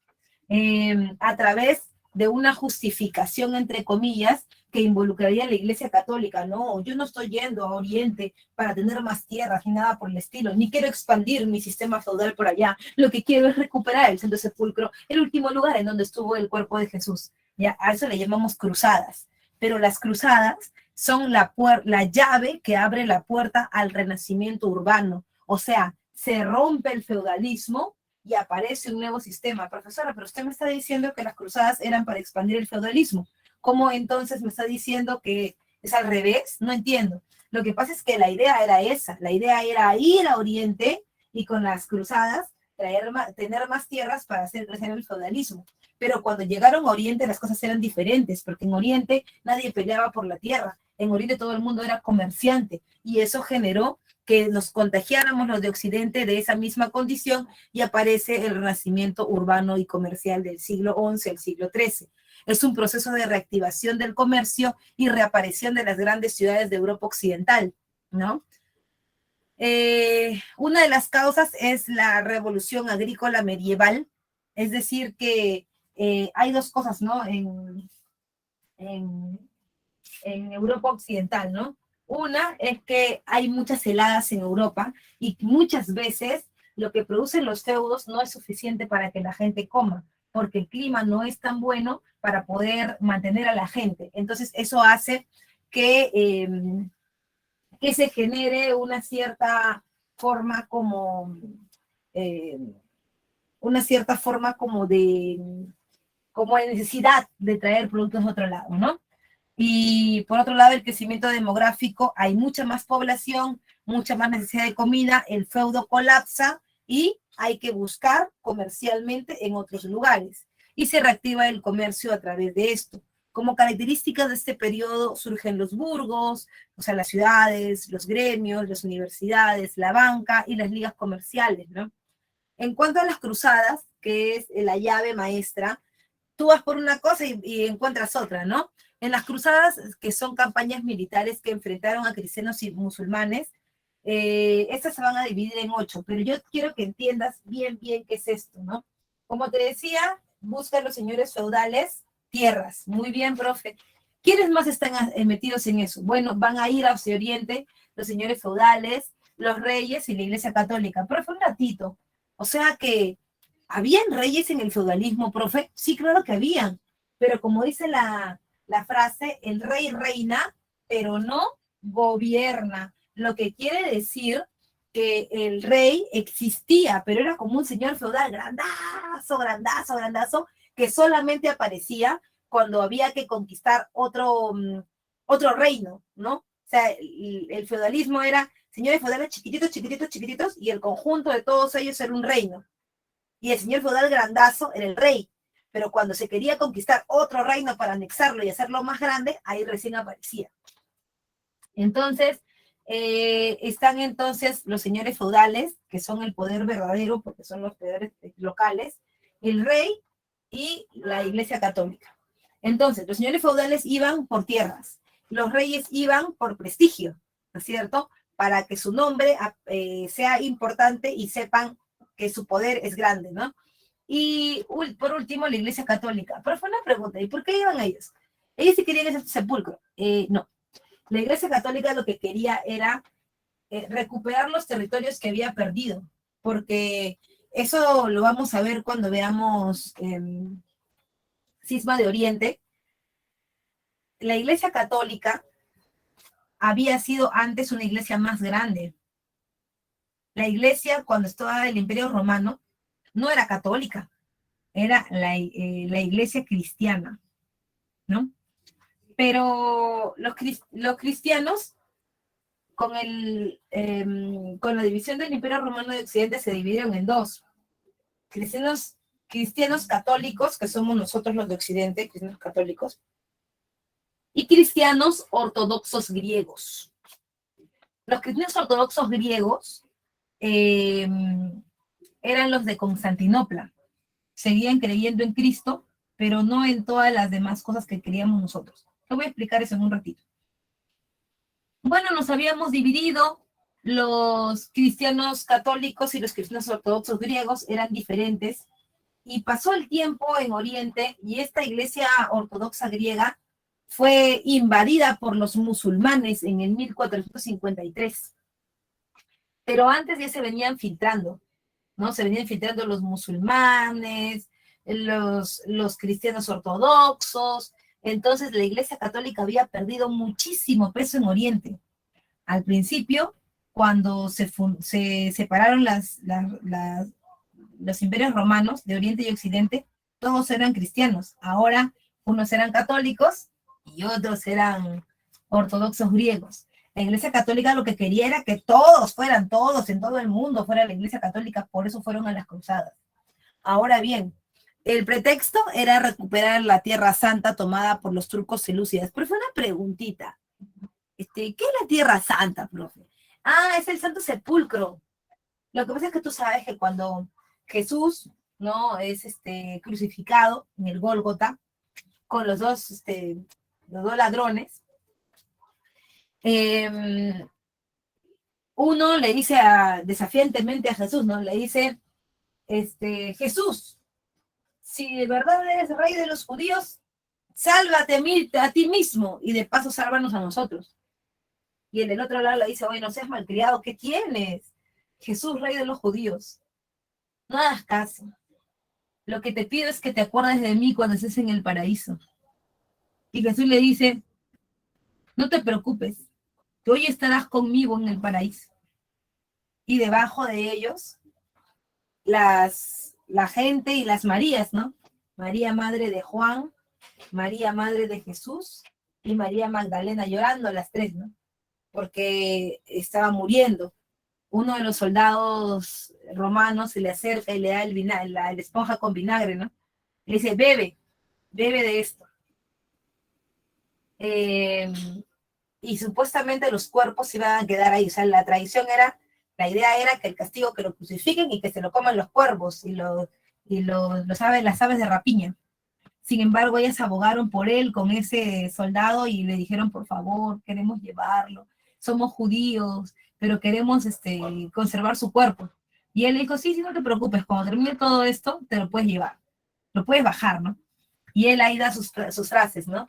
A través de una justificación, entre comillas, que involucraría a la Iglesia Católica. No, yo no estoy yendo a Oriente para tener más tierras ni nada por el estilo, ni quiero expandir mi sistema feudal por allá. Lo que quiero es recuperar el Santo Sepulcro, el último lugar en donde estuvo el cuerpo de Jesús. Ya, a eso le llamamos cruzadas. Pero las cruzadas son la llave que abre la puerta al renacimiento urbano. O sea, se rompe el feudalismo y aparece un nuevo sistema. Profesora, pero usted me está diciendo que las cruzadas eran para expandir el feudalismo. ¿Cómo entonces me está diciendo que es al revés? No entiendo. Lo que pasa es que la idea era esa. La idea era ir a Oriente y con las cruzadas tener más tierras para hacer crecer el feudalismo. Pero cuando llegaron a Oriente las cosas eran diferentes, porque en Oriente nadie peleaba por la tierra. En Oriente todo el mundo era comerciante y eso generó que nos contagiáramos los de Occidente de esa misma condición y aparece el renacimiento urbano y comercial del siglo XI al siglo XIII. Es un proceso de reactivación del comercio y reaparición de las grandes ciudades de Europa Occidental, ¿no? Una de las causas es la revolución agrícola medieval, es decir, que hay dos cosas, ¿no? En Europa Occidental, ¿no? Una es que hay muchas heladas en Europa y muchas veces lo que producen los feudos no es suficiente para que la gente coma, porque el clima no es tan bueno para poder mantener a la gente. Entonces eso hace que se genere una cierta forma como, eh, como de necesidad de traer productos de otro lado, ¿no? Y por otro lado, el crecimiento demográfico, hay mucha más población, mucha más necesidad de comida, el feudo colapsa y hay que buscar comercialmente en otros lugares. y se reactiva el comercio a través de esto. Como características de este periodo surgen los burgos, o sea, las ciudades, los gremios, las universidades, la banca y las ligas comerciales, ¿no? En cuanto a las cruzadas, que es la llave maestra, tú vas por una cosa y encuentras otra, ¿no? En las cruzadas, que son campañas militares que enfrentaron a cristianos y musulmanes, estas se van a dividir en 8, pero yo quiero que entiendas bien qué es esto, ¿no? Como te decía, buscan los señores feudales tierras. Muy bien, profe. ¿Quiénes más están metidos en eso? Bueno, van a ir a Occidente los señores feudales, los reyes y la Iglesia Católica. Profe, un ratito. O sea que, ¿habían reyes en el feudalismo, profe? Sí, claro que habían. Pero como dice la frase, el rey reina, pero no gobierna. Lo que quiere decir que el rey existía, pero era como un señor feudal grandazo, que solamente aparecía cuando había que conquistar otro reino, ¿no? O sea, el feudalismo era señores feudales chiquititos, y el conjunto de todos ellos era un reino. Y el señor feudal grandazo era el rey. Pero cuando se quería conquistar otro reino para anexarlo y hacerlo más grande, ahí recién aparecía. Entonces, están entonces los señores feudales, que son el poder verdadero, porque son los poderes locales, el rey y la Iglesia Católica. Entonces, los señores feudales iban por tierras, los reyes iban por prestigio, ¿no es cierto? Para que su nombre sea importante y sepan que su poder es grande, ¿no? Y por último, la Iglesia Católica. Pero fue una pregunta, ¿y por qué iban ellos? Ellos sí querían ese sepulcro. No. La Iglesia Católica lo que quería era recuperar los territorios que había perdido, porque eso lo vamos a ver cuando veamos Cisma de Oriente. La Iglesia Católica había sido antes una iglesia más grande. La iglesia, cuando estaba el Imperio Romano, no era católica, era la iglesia cristiana, ¿no? Pero los cristianos, con la división del Imperio Romano de Occidente, se dividieron en dos. Cristianos católicos, que somos nosotros los de Occidente, cristianos católicos, y cristianos ortodoxos griegos. Los cristianos ortodoxos griegos eran los de Constantinopla. Seguían creyendo en Cristo, pero no en todas las demás cosas que creíamos nosotros. Te voy a explicar eso en un ratito. Bueno, nos habíamos dividido, los cristianos católicos y los cristianos ortodoxos griegos eran diferentes, y pasó el tiempo en Oriente, y esta iglesia ortodoxa griega fue invadida por los musulmanes en el 1453. Pero antes ya se venían filtrando, ¿no? Se venían filtrando los musulmanes, los cristianos ortodoxos. Entonces la Iglesia Católica había perdido muchísimo peso en Oriente. Al principio, cuando se separaron los imperios romanos de Oriente y Occidente, todos eran cristianos. Ahora, unos eran católicos y otros eran ortodoxos griegos. La Iglesia Católica lo que quería era que todos en todo el mundo fuera la Iglesia Católica, por eso fueron a las cruzadas. Ahora bien, el pretexto era recuperar la Tierra Santa tomada por los turcos selúcidas. Pero fue una preguntita. ¿Qué es la Tierra Santa, profe? Ah, es el Santo Sepulcro. Lo que pasa es que tú sabes que cuando Jesús, ¿no?, es crucificado en el Gólgota con los dos ladrones, uno le dice desafiantemente a Jesús, ¿no? Le dice, Jesús, si de verdad eres rey de los judíos, sálvate a ti mismo y de paso sálvanos a nosotros. Y el del otro lado le dice, oye, no seas malcriado, ¿qué tienes? Jesús, rey de los judíos. No hagas caso. Lo que te pido es que te acuerdes de mí cuando estés en el paraíso. Y Jesús le dice, no te preocupes, que hoy estarás conmigo en el paraíso. Y debajo de ellos, la gente y las Marías, ¿no? María, madre de Juan, María, madre de Jesús, y María Magdalena llorando, las tres, ¿no? Porque estaba muriendo. Uno de los soldados romanos se le acerca y le da la esponja con vinagre, ¿no? Le dice, bebe de esto. Y supuestamente los cuerpos iban a quedar ahí. O sea, la idea era que el castigo que lo crucifiquen y que se lo coman los cuervos y las aves de rapiña. Sin embargo, ellas abogaron por él con ese soldado y le dijeron, por favor, queremos llevarlo. Somos judíos, pero queremos conservar su cuerpo. Y él dijo, sí, no te preocupes, cuando termine todo esto, te lo puedes llevar. Lo puedes bajar, ¿no? Y él ahí da sus frases, ¿no?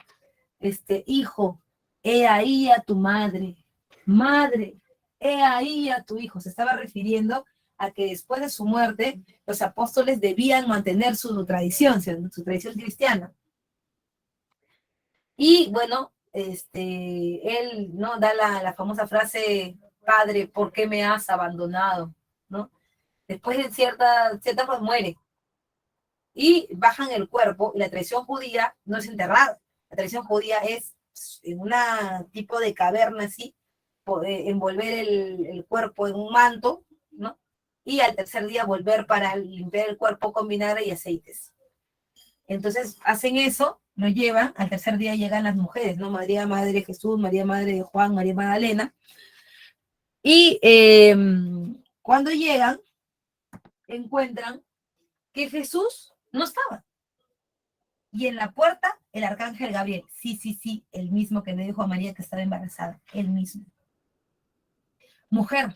Hijo, he ahí a tu madre. Madre, he ahí a tu hijo. Se estaba refiriendo a que después de su muerte, los apóstoles debían mantener su tradición cristiana. Y bueno, él, ¿no? Da la famosa frase, Padre, ¿por qué me has abandonado? ¿No? Después de cierta pues muere. Y bajan el cuerpo, y la tradición judía no es enterrada. La tradición judía es en una tipo de caverna así, envolver el cuerpo en un manto, ¿no? Y al tercer día volver para limpiar el cuerpo con vinagre y aceites. Entonces hacen eso, lo llevan, al tercer día llegan las mujeres, ¿no? María, madre de Jesús, María, madre de Juan, María Magdalena. Y cuando llegan, encuentran que Jesús no estaba. Y en la puerta, el arcángel Gabriel. Sí, el mismo que le dijo a María que estaba embarazada, el mismo. Mujer,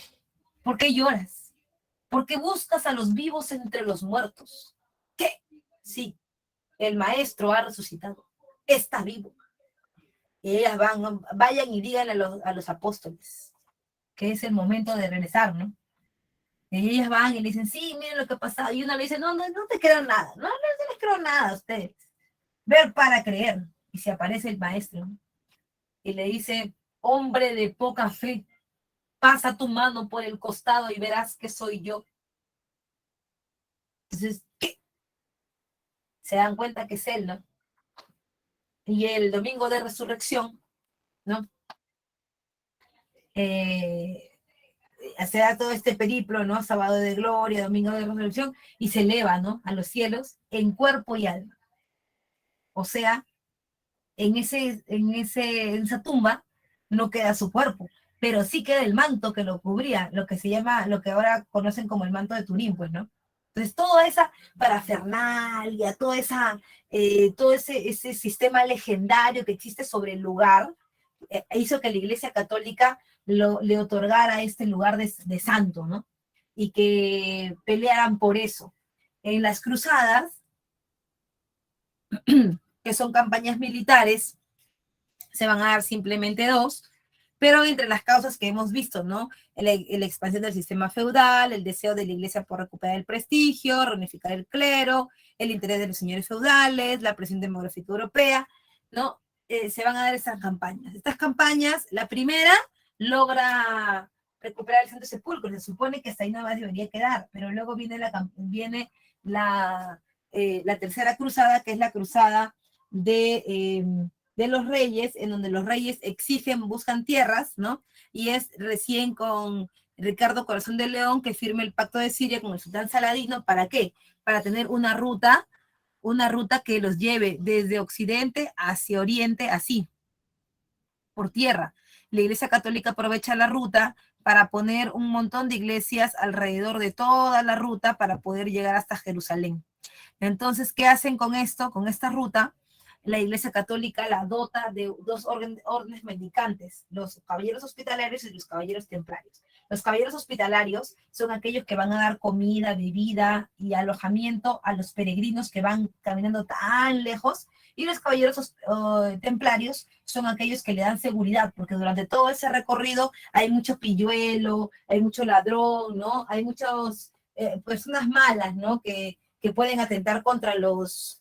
¿por qué lloras? ¿Por qué buscas a los vivos entre los muertos? ¿Qué? Sí, el maestro ha resucitado. Está vivo. Y ellas vayan y digan a los apóstoles que es el momento de regresar, ¿no? Y ellas van y le dicen, sí, miren lo que ha pasado. Y uno le dice, no te creo nada. No les creo nada a ustedes. Ver para creer. Y se aparece el maestro, ¿no? Y le dice, hombre de poca fe, pasa tu mano por el costado y verás que soy yo. Entonces, ¿qué? Se dan cuenta que es él, ¿no? Y el domingo de resurrección, ¿no? Se da todo este periplo, ¿no? Sábado de gloria, domingo de resurrección, y se eleva, ¿no? A los cielos en cuerpo y alma. O sea, en esa tumba no queda su cuerpo, pero sí queda el manto que lo cubría, lo que ahora conocen como el manto de Turín, pues, ¿no? Entonces, toda esa parafernalia, todo ese sistema legendario que existe sobre el lugar, hizo que la Iglesia Católica le otorgara este lugar de santo, ¿no? Y que pelearan por eso. En las cruzadas, que son campañas militares, se van a dar simplemente 2, pero entre las causas que hemos visto, ¿no? La expansión del sistema feudal, el deseo de la Iglesia por recuperar el prestigio, reunificar el clero, el interés de los señores feudales, la presión demográfica europea, ¿no? Se van a dar estas campañas. Estas campañas, la primera logra recuperar el Santo Sepulcro, se supone que hasta ahí nada más debería quedar, pero luego viene la tercera cruzada, que es la cruzada de los reyes, en donde los reyes buscan tierras, ¿no? Y es recién con Ricardo Corazón de León que firma el pacto de Siria con el sultán Saladino. ¿Para qué? Para tener una ruta que los lleve desde Occidente hacia Oriente, así, por tierra. La Iglesia Católica aprovecha la ruta para poner un montón de iglesias alrededor de toda la ruta para poder llegar hasta Jerusalén. Entonces, ¿qué hacen con esto, con esta ruta? La Iglesia Católica la dota de 2 órdenes mendicantes, los caballeros hospitalarios y los caballeros templarios. Los caballeros hospitalarios son aquellos que van a dar comida, bebida y alojamiento a los peregrinos que van caminando tan lejos, y los caballeros templarios son aquellos que le dan seguridad, porque durante todo ese recorrido hay mucho pilluelo, hay mucho ladrón, ¿no? Hay muchas personas malas, ¿no? Que pueden atentar contra los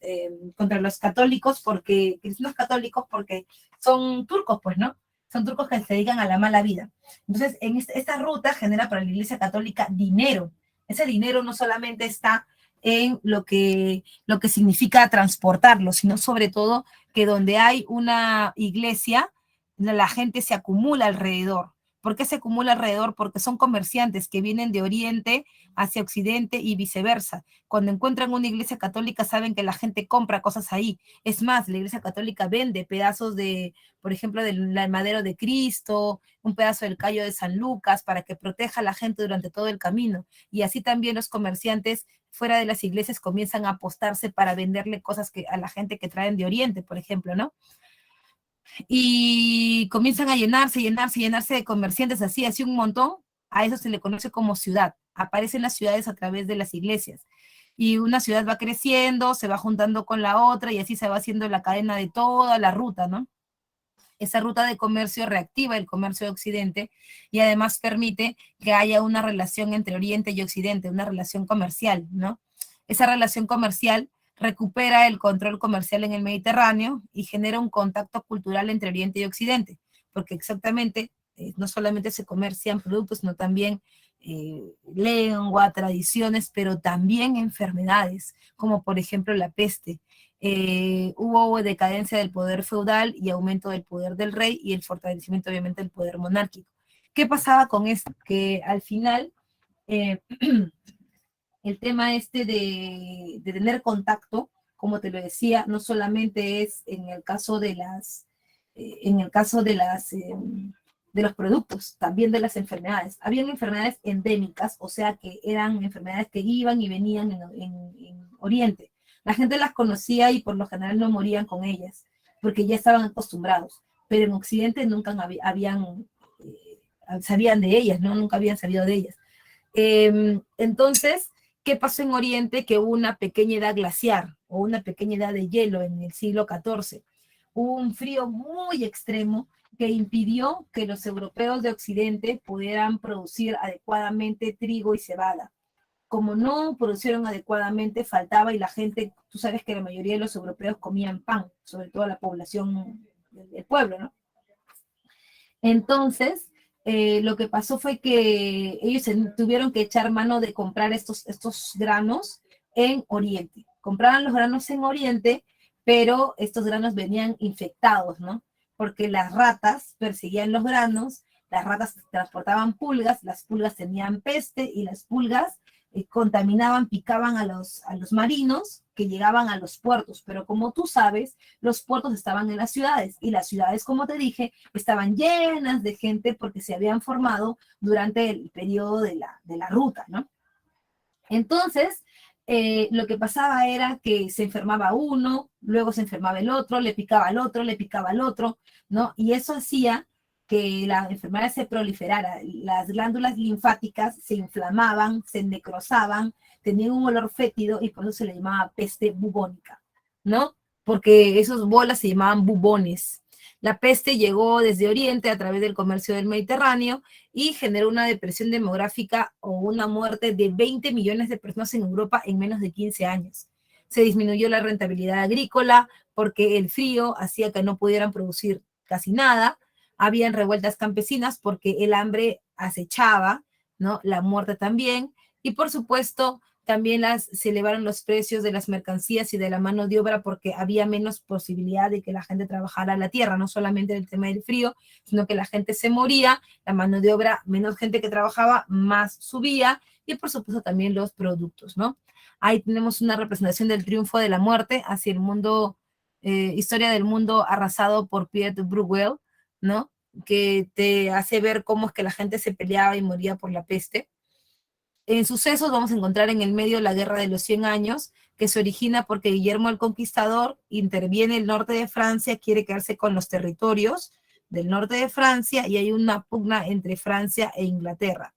católicos, cristianos católicos, porque son turcos, pues, ¿no? Son turcos que se dedican a la mala vida. Entonces, en esta ruta genera para la Iglesia Católica dinero. Ese dinero no solamente está en lo que significa transportarlo, sino sobre todo que donde hay una iglesia, la gente se acumula alrededor. ¿Por qué se acumula alrededor? Porque son comerciantes que vienen de Oriente hacia Occidente y viceversa. Cuando encuentran una iglesia católica saben que la gente compra cosas ahí. Es más, la iglesia católica vende pedazos de, por ejemplo, del madero de Cristo, un pedazo del callo de San Lucas, para que proteja a la gente durante todo el camino. Y así también los comerciantes fuera de las iglesias comienzan a apostarse para venderle cosas que, a la gente que traen de Oriente, por ejemplo, ¿no? Y comienzan a llenarse de comerciantes así un montón. A eso se le conoce como ciudad. Aparecen las ciudades a través de las iglesias. Y una ciudad va creciendo, se va juntando con la otra y así se va haciendo la cadena de toda la ruta, ¿no? Esa ruta de comercio reactiva el comercio de Occidente y además permite que haya una relación entre Oriente y Occidente, una relación comercial, ¿no? Esa relación comercial recupera el control comercial en el Mediterráneo y genera un contacto cultural entre Oriente y Occidente, porque exactamente no solamente se comercian productos, sino también lengua, tradiciones, pero también enfermedades, como por ejemplo la peste. Hubo decadencia del poder feudal y aumento del poder del rey y el fortalecimiento obviamente del poder monárquico. ¿Qué pasaba con esto? Que al final el tema este de tener contacto, como te lo decía, no solamente es en el caso de de los productos, también de las enfermedades. Habían enfermedades endémicas, o sea que eran enfermedades que iban y venían en Oriente. La gente las conocía y por lo general no morían con ellas, porque ya estaban acostumbrados. Pero en Occidente nunca sabían de ellas, ¿no? Nunca habían sabido de ellas. Entonces, ¿qué pasó en Oriente? Que hubo una pequeña edad glaciar o una pequeña edad de hielo en el siglo XIV. Hubo un frío muy extremo que impidió que los europeos de Occidente pudieran producir adecuadamente trigo y cebada. Como no producieron adecuadamente, faltaba y la gente, tú sabes que la mayoría de los europeos comían pan, sobre todo la población del pueblo, ¿no? Entonces, lo que pasó fue que ellos tuvieron que echar mano de comprar estos granos en Oriente. Compraban los granos en Oriente, pero estos granos venían infectados, ¿no? Porque las ratas perseguían los granos, las ratas transportaban pulgas, las pulgas tenían peste y las pulgas contaminaban, picaban a los marinos que llegaban a los puertos. Pero como tú sabes, los puertos estaban en las ciudades y las ciudades, como te dije, estaban llenas de gente porque se habían formado durante el periodo de la ruta, ¿no? Entonces, lo que pasaba era que se enfermaba uno, luego se enfermaba el otro, le picaba al otro, le picaba al otro, ¿no? Y eso hacía que la enfermedad se proliferara. Las glándulas linfáticas se inflamaban, se necrosaban, tenían un olor fétido y por eso se le llamaba peste bubónica, ¿no? Porque esas bolas se llamaban bubones. La peste llegó desde Oriente a través del comercio del Mediterráneo y generó una depresión demográfica o una muerte de 20 millones de personas en Europa en menos de 15 años. Se disminuyó la rentabilidad agrícola porque el frío hacía que no pudieran producir casi nada. Habían revueltas campesinas porque el hambre acechaba, ¿no? La muerte también. Y por supuesto, también se elevaron los precios de las mercancías y de la mano de obra porque había menos posibilidad de que la gente trabajara la tierra, no solamente el tema del frío, sino que la gente se moría, la mano de obra, menos gente que trabajaba, más subía, y por supuesto también los productos, ¿no? Ahí tenemos una representación del triunfo de la muerte hacia el mundo, historia del mundo arrasado por Pierre Bruegel, ¿no? Que te hace ver cómo es que la gente se peleaba y moría por la peste. En sucesos vamos a encontrar en el medio la Guerra de los 100 años, que se origina porque Guillermo el Conquistador interviene el norte de Francia, quiere quedarse con los territorios del norte de Francia y hay una pugna entre Francia e Inglaterra.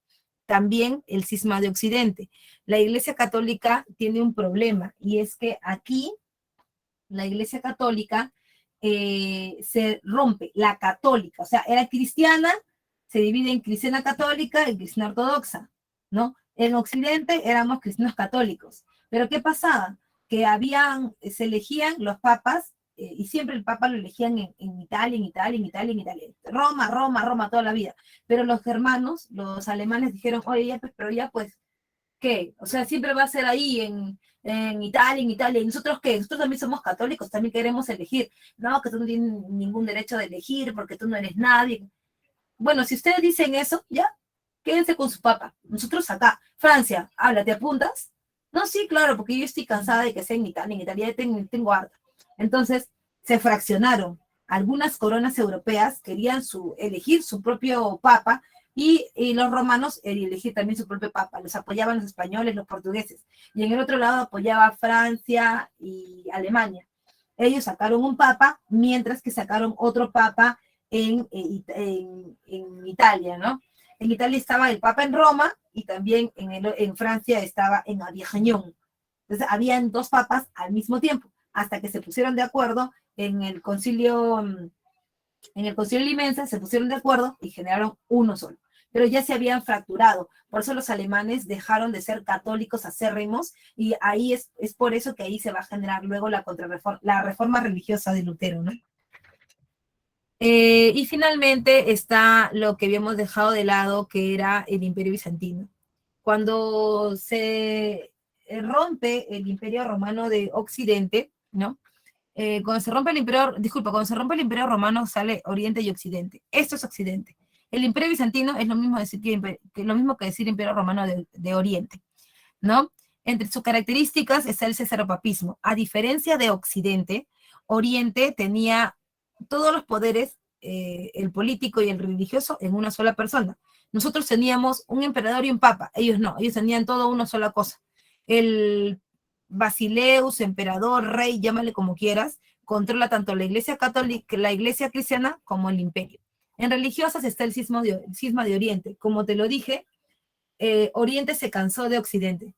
También el cisma de Occidente. La Iglesia Católica tiene un problema y es que aquí la Iglesia Católica se rompe, la católica, o sea, era cristiana, se divide en cristiana católica y cristiana ortodoxa, ¿no? En Occidente éramos cristianos católicos, pero ¿qué pasaba? Que se elegían los papas, y siempre el papa lo elegían en Italia, en Italia, en Italia, en Italia, Roma, Roma, Roma, toda la vida, pero los germanos, los alemanes dijeron, oye, ya, pues, pero ya pues, ¿qué? O sea, siempre va a ser ahí en Italia, en Italia. ¿Y nosotros qué? Nosotros también somos católicos, también queremos elegir. No, que tú no tienes ningún derecho de elegir porque tú no eres nadie. bueno, si ustedes dicen eso, ya, quédense con su papa. Nosotros acá, Francia, habla, ¿te apuntas? No, sí, claro, porque yo estoy cansada de que sea en Italia ya tengo harta. Entonces, se fraccionaron. Algunas coronas europeas querían elegir su propio papa y los romanos elegir también su propio papa. Los apoyaban los españoles, los portugueses. Y en el otro lado apoyaba Francia y Alemania. Ellos sacaron un papa, mientras que sacaron otro papa en Italia, ¿no? En Italia estaba el papa en Roma y también en Francia estaba en Avignon. Entonces, habían dos papas al mismo tiempo, hasta que se pusieron de acuerdo en el concilio Limense, se pusieron de acuerdo y generaron uno solo. Pero ya se habían fracturado. Por eso los alemanes dejaron de ser católicos acérrimos y ahí es por eso que ahí se va a generar luego la reforma religiosa de Lutero, ¿no? Y finalmente está lo que habíamos dejado de lado, que era el Imperio Bizantino. Cuando se rompe el Imperio Romano de Occidente, ¿no? Cuando se rompe el Imperio Romano sale Oriente y Occidente. Esto es Occidente. El Imperio Bizantino es lo mismo, lo mismo que decir Imperio Romano de Oriente, ¿no? Entre sus características está el cesaropapismo. A diferencia de Occidente, Oriente tenía todos los poderes, el político y el religioso, en una sola persona. Nosotros teníamos un emperador y un papa, ellos no, ellos tenían todo una sola cosa. El Basileus, emperador, rey, llámale como quieras, controla tanto la iglesia católica, la iglesia cristiana, como el imperio. En religiosas está el cisma de Oriente. Como te lo dije, Oriente se cansó de Occidente.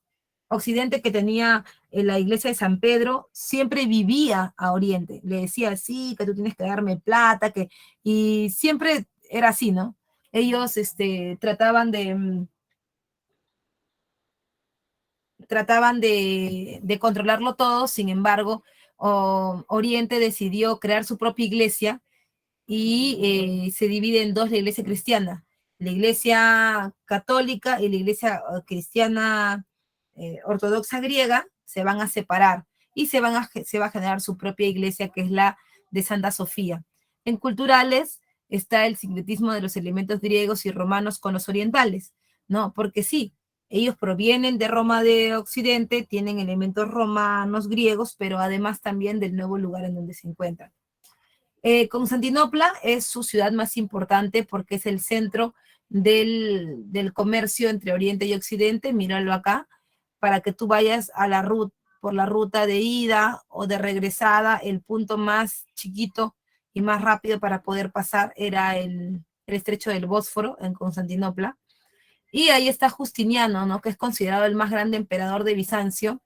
Occidente, que tenía la iglesia de San Pedro, siempre vivía a Oriente. Le decía, sí, que tú tienes que darme plata, y siempre era así, ¿no? Ellos trataban de controlarlo todo. Sin embargo, Oriente decidió crear su propia iglesia y se divide en dos: la iglesia cristiana, la iglesia católica y la iglesia cristiana ortodoxa griega se van a separar y se va a generar su propia iglesia, que es la de Santa Sofía. En culturales está el sincretismo de los elementos griegos y romanos con los orientales, ¿no? Porque sí, ellos provienen de Roma de Occidente, tienen elementos romanos, griegos, pero además también del nuevo lugar en donde se encuentran. Constantinopla es su ciudad más importante porque es el centro del comercio entre Oriente y Occidente. Míralo acá, para que tú vayas por la ruta de ida o de regresada. El punto más chiquito y más rápido para poder pasar era el estrecho del Bósforo en Constantinopla. Y ahí está Justiniano, ¿no? Que es considerado el más grande emperador de Bizancio.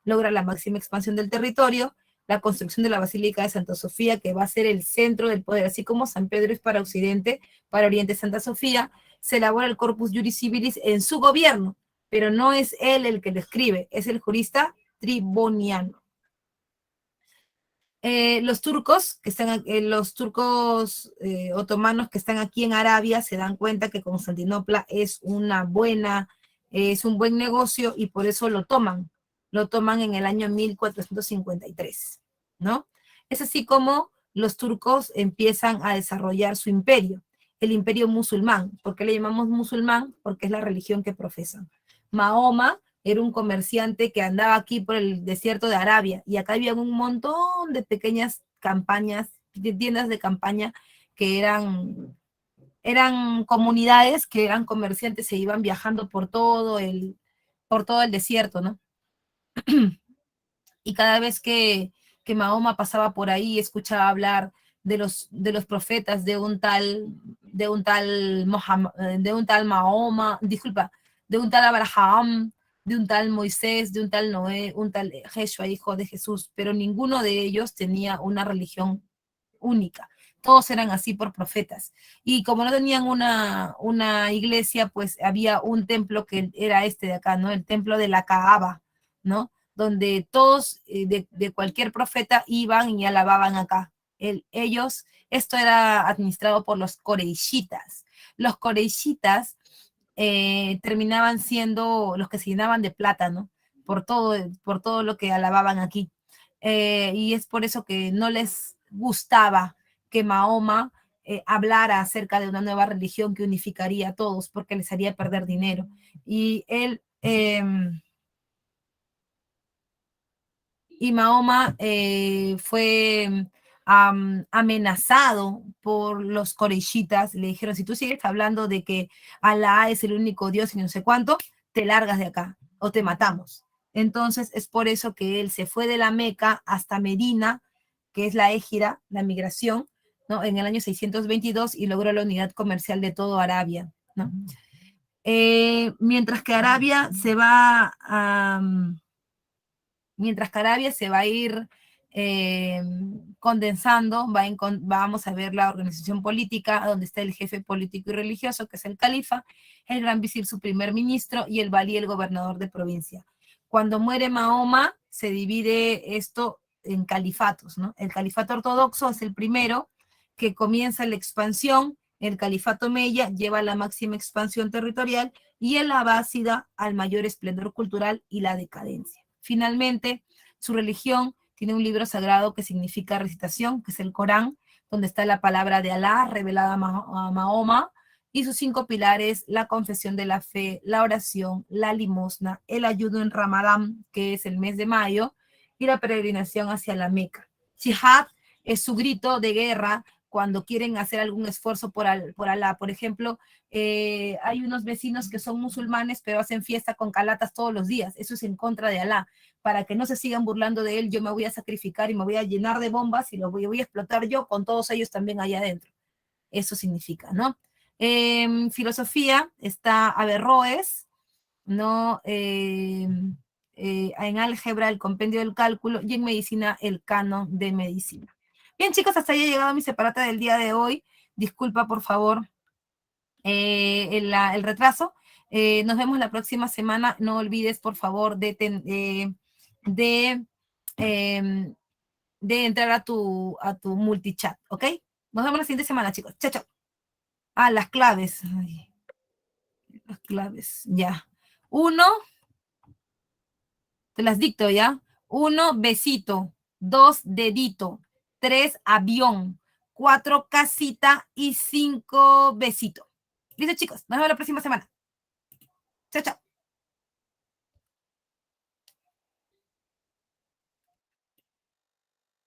Logra la máxima expansión del territorio, la construcción de la Basílica de Santa Sofía, que va a ser el centro del poder, así como San Pedro es para Occidente, para Oriente Santa Sofía. Se elabora el Corpus Juris Civilis en su gobierno, pero no es él el que lo escribe, es el jurista Triboniano. Los turcos otomanos que están aquí en Arabia se dan cuenta que Constantinopla es un buen negocio, y por eso lo toman en el año 1453, ¿no? Es así como los turcos empiezan a desarrollar su imperio, el imperio musulmán. ¿Por qué le llamamos musulmán? Porque es la religión que profesan. Mahoma era un comerciante que andaba aquí por el desierto de Arabia, y acá había un montón de pequeñas campañas, de tiendas de campaña, que eran comunidades que eran comerciantes, se iban viajando por todo el desierto, ¿no? Y cada vez que Mahoma pasaba por ahí, escuchaba hablar de los profetas, de un tal Mahoma, disculpa, de un tal Abraham, de un tal Moisés, de un tal Noé, un tal Jeshua, hijo de Jesús, pero ninguno de ellos tenía una religión única. Todos eran así por profetas. Y como no tenían una iglesia, pues había un templo que era este de acá, ¿no? El templo de la Kaaba, ¿no? Donde todos de cualquier profeta iban y alababan acá. Esto era administrado por los coreishitas. Los coreishitas terminaban siendo los que se llenaban de plata, ¿no? Por todo lo que alababan aquí. Y es por eso que no les gustaba que Mahoma hablara acerca de una nueva religión que unificaría a todos porque les haría perder dinero. Y él... y Mahoma fue amenazado por los coreishitas. Le dijeron, si tú sigues hablando de que Alá es el único Dios y no sé cuánto, te largas de acá o te matamos. Entonces es por eso que él se fue de la Meca hasta Medina, que es la Égira, la migración, ¿no? En el año 622 y logró la unidad comercial de todo Arabia, ¿no? Mientras que Arabia se va a... mientras que Arabia se va a ir condensando, vamos a ver la organización política, donde está el jefe político y religioso, que es el califa, el gran visir, su primer ministro, y el valí, el gobernador de provincia. Cuando muere Mahoma, se divide esto en califatos, ¿no? El califato ortodoxo es el primero que comienza la expansión, el califato Omeya lleva la máxima expansión territorial, y el abásida al mayor esplendor cultural y la decadencia. Finalmente, su religión tiene un libro sagrado que significa recitación, que es el Corán, donde está la palabra de Alá revelada a Mahoma, y sus 5 pilares: la confesión de la fe, la oración, la limosna, el ayuno en Ramadán, que es el mes de mayo, y la peregrinación hacia la Meca. Jihad es su grito de guerra cuando quieren hacer algún esfuerzo por Alá. Por ejemplo, hay unos vecinos que son musulmanes, pero hacen fiesta con calatas todos los días. Eso es en contra de Alá. Para que no se sigan burlando de él, yo me voy a sacrificar y me voy a llenar de bombas y lo voy a explotar yo con todos ellos también allá adentro. Eso significa, ¿no? Filosofía está Averroes, ¿no? En álgebra, el compendio del cálculo, y en medicina, el canon de medicina. Bien, chicos, hasta ahí ha llegado mi separata del día de hoy. Disculpa, por favor, el retraso. Nos vemos la próxima semana. No olvides, por favor, de entrar a tu multichat, ¿ok? Nos vemos la siguiente semana, chicos. Chao, chao. Las claves. Ay, las claves, ya. 1, te las dicto, ¿ya? 1, besito. 2, dedito. 3, avión. 4, casita. Y 5, besito. Listo, chicos. Nos vemos la próxima semana. Chao, chao.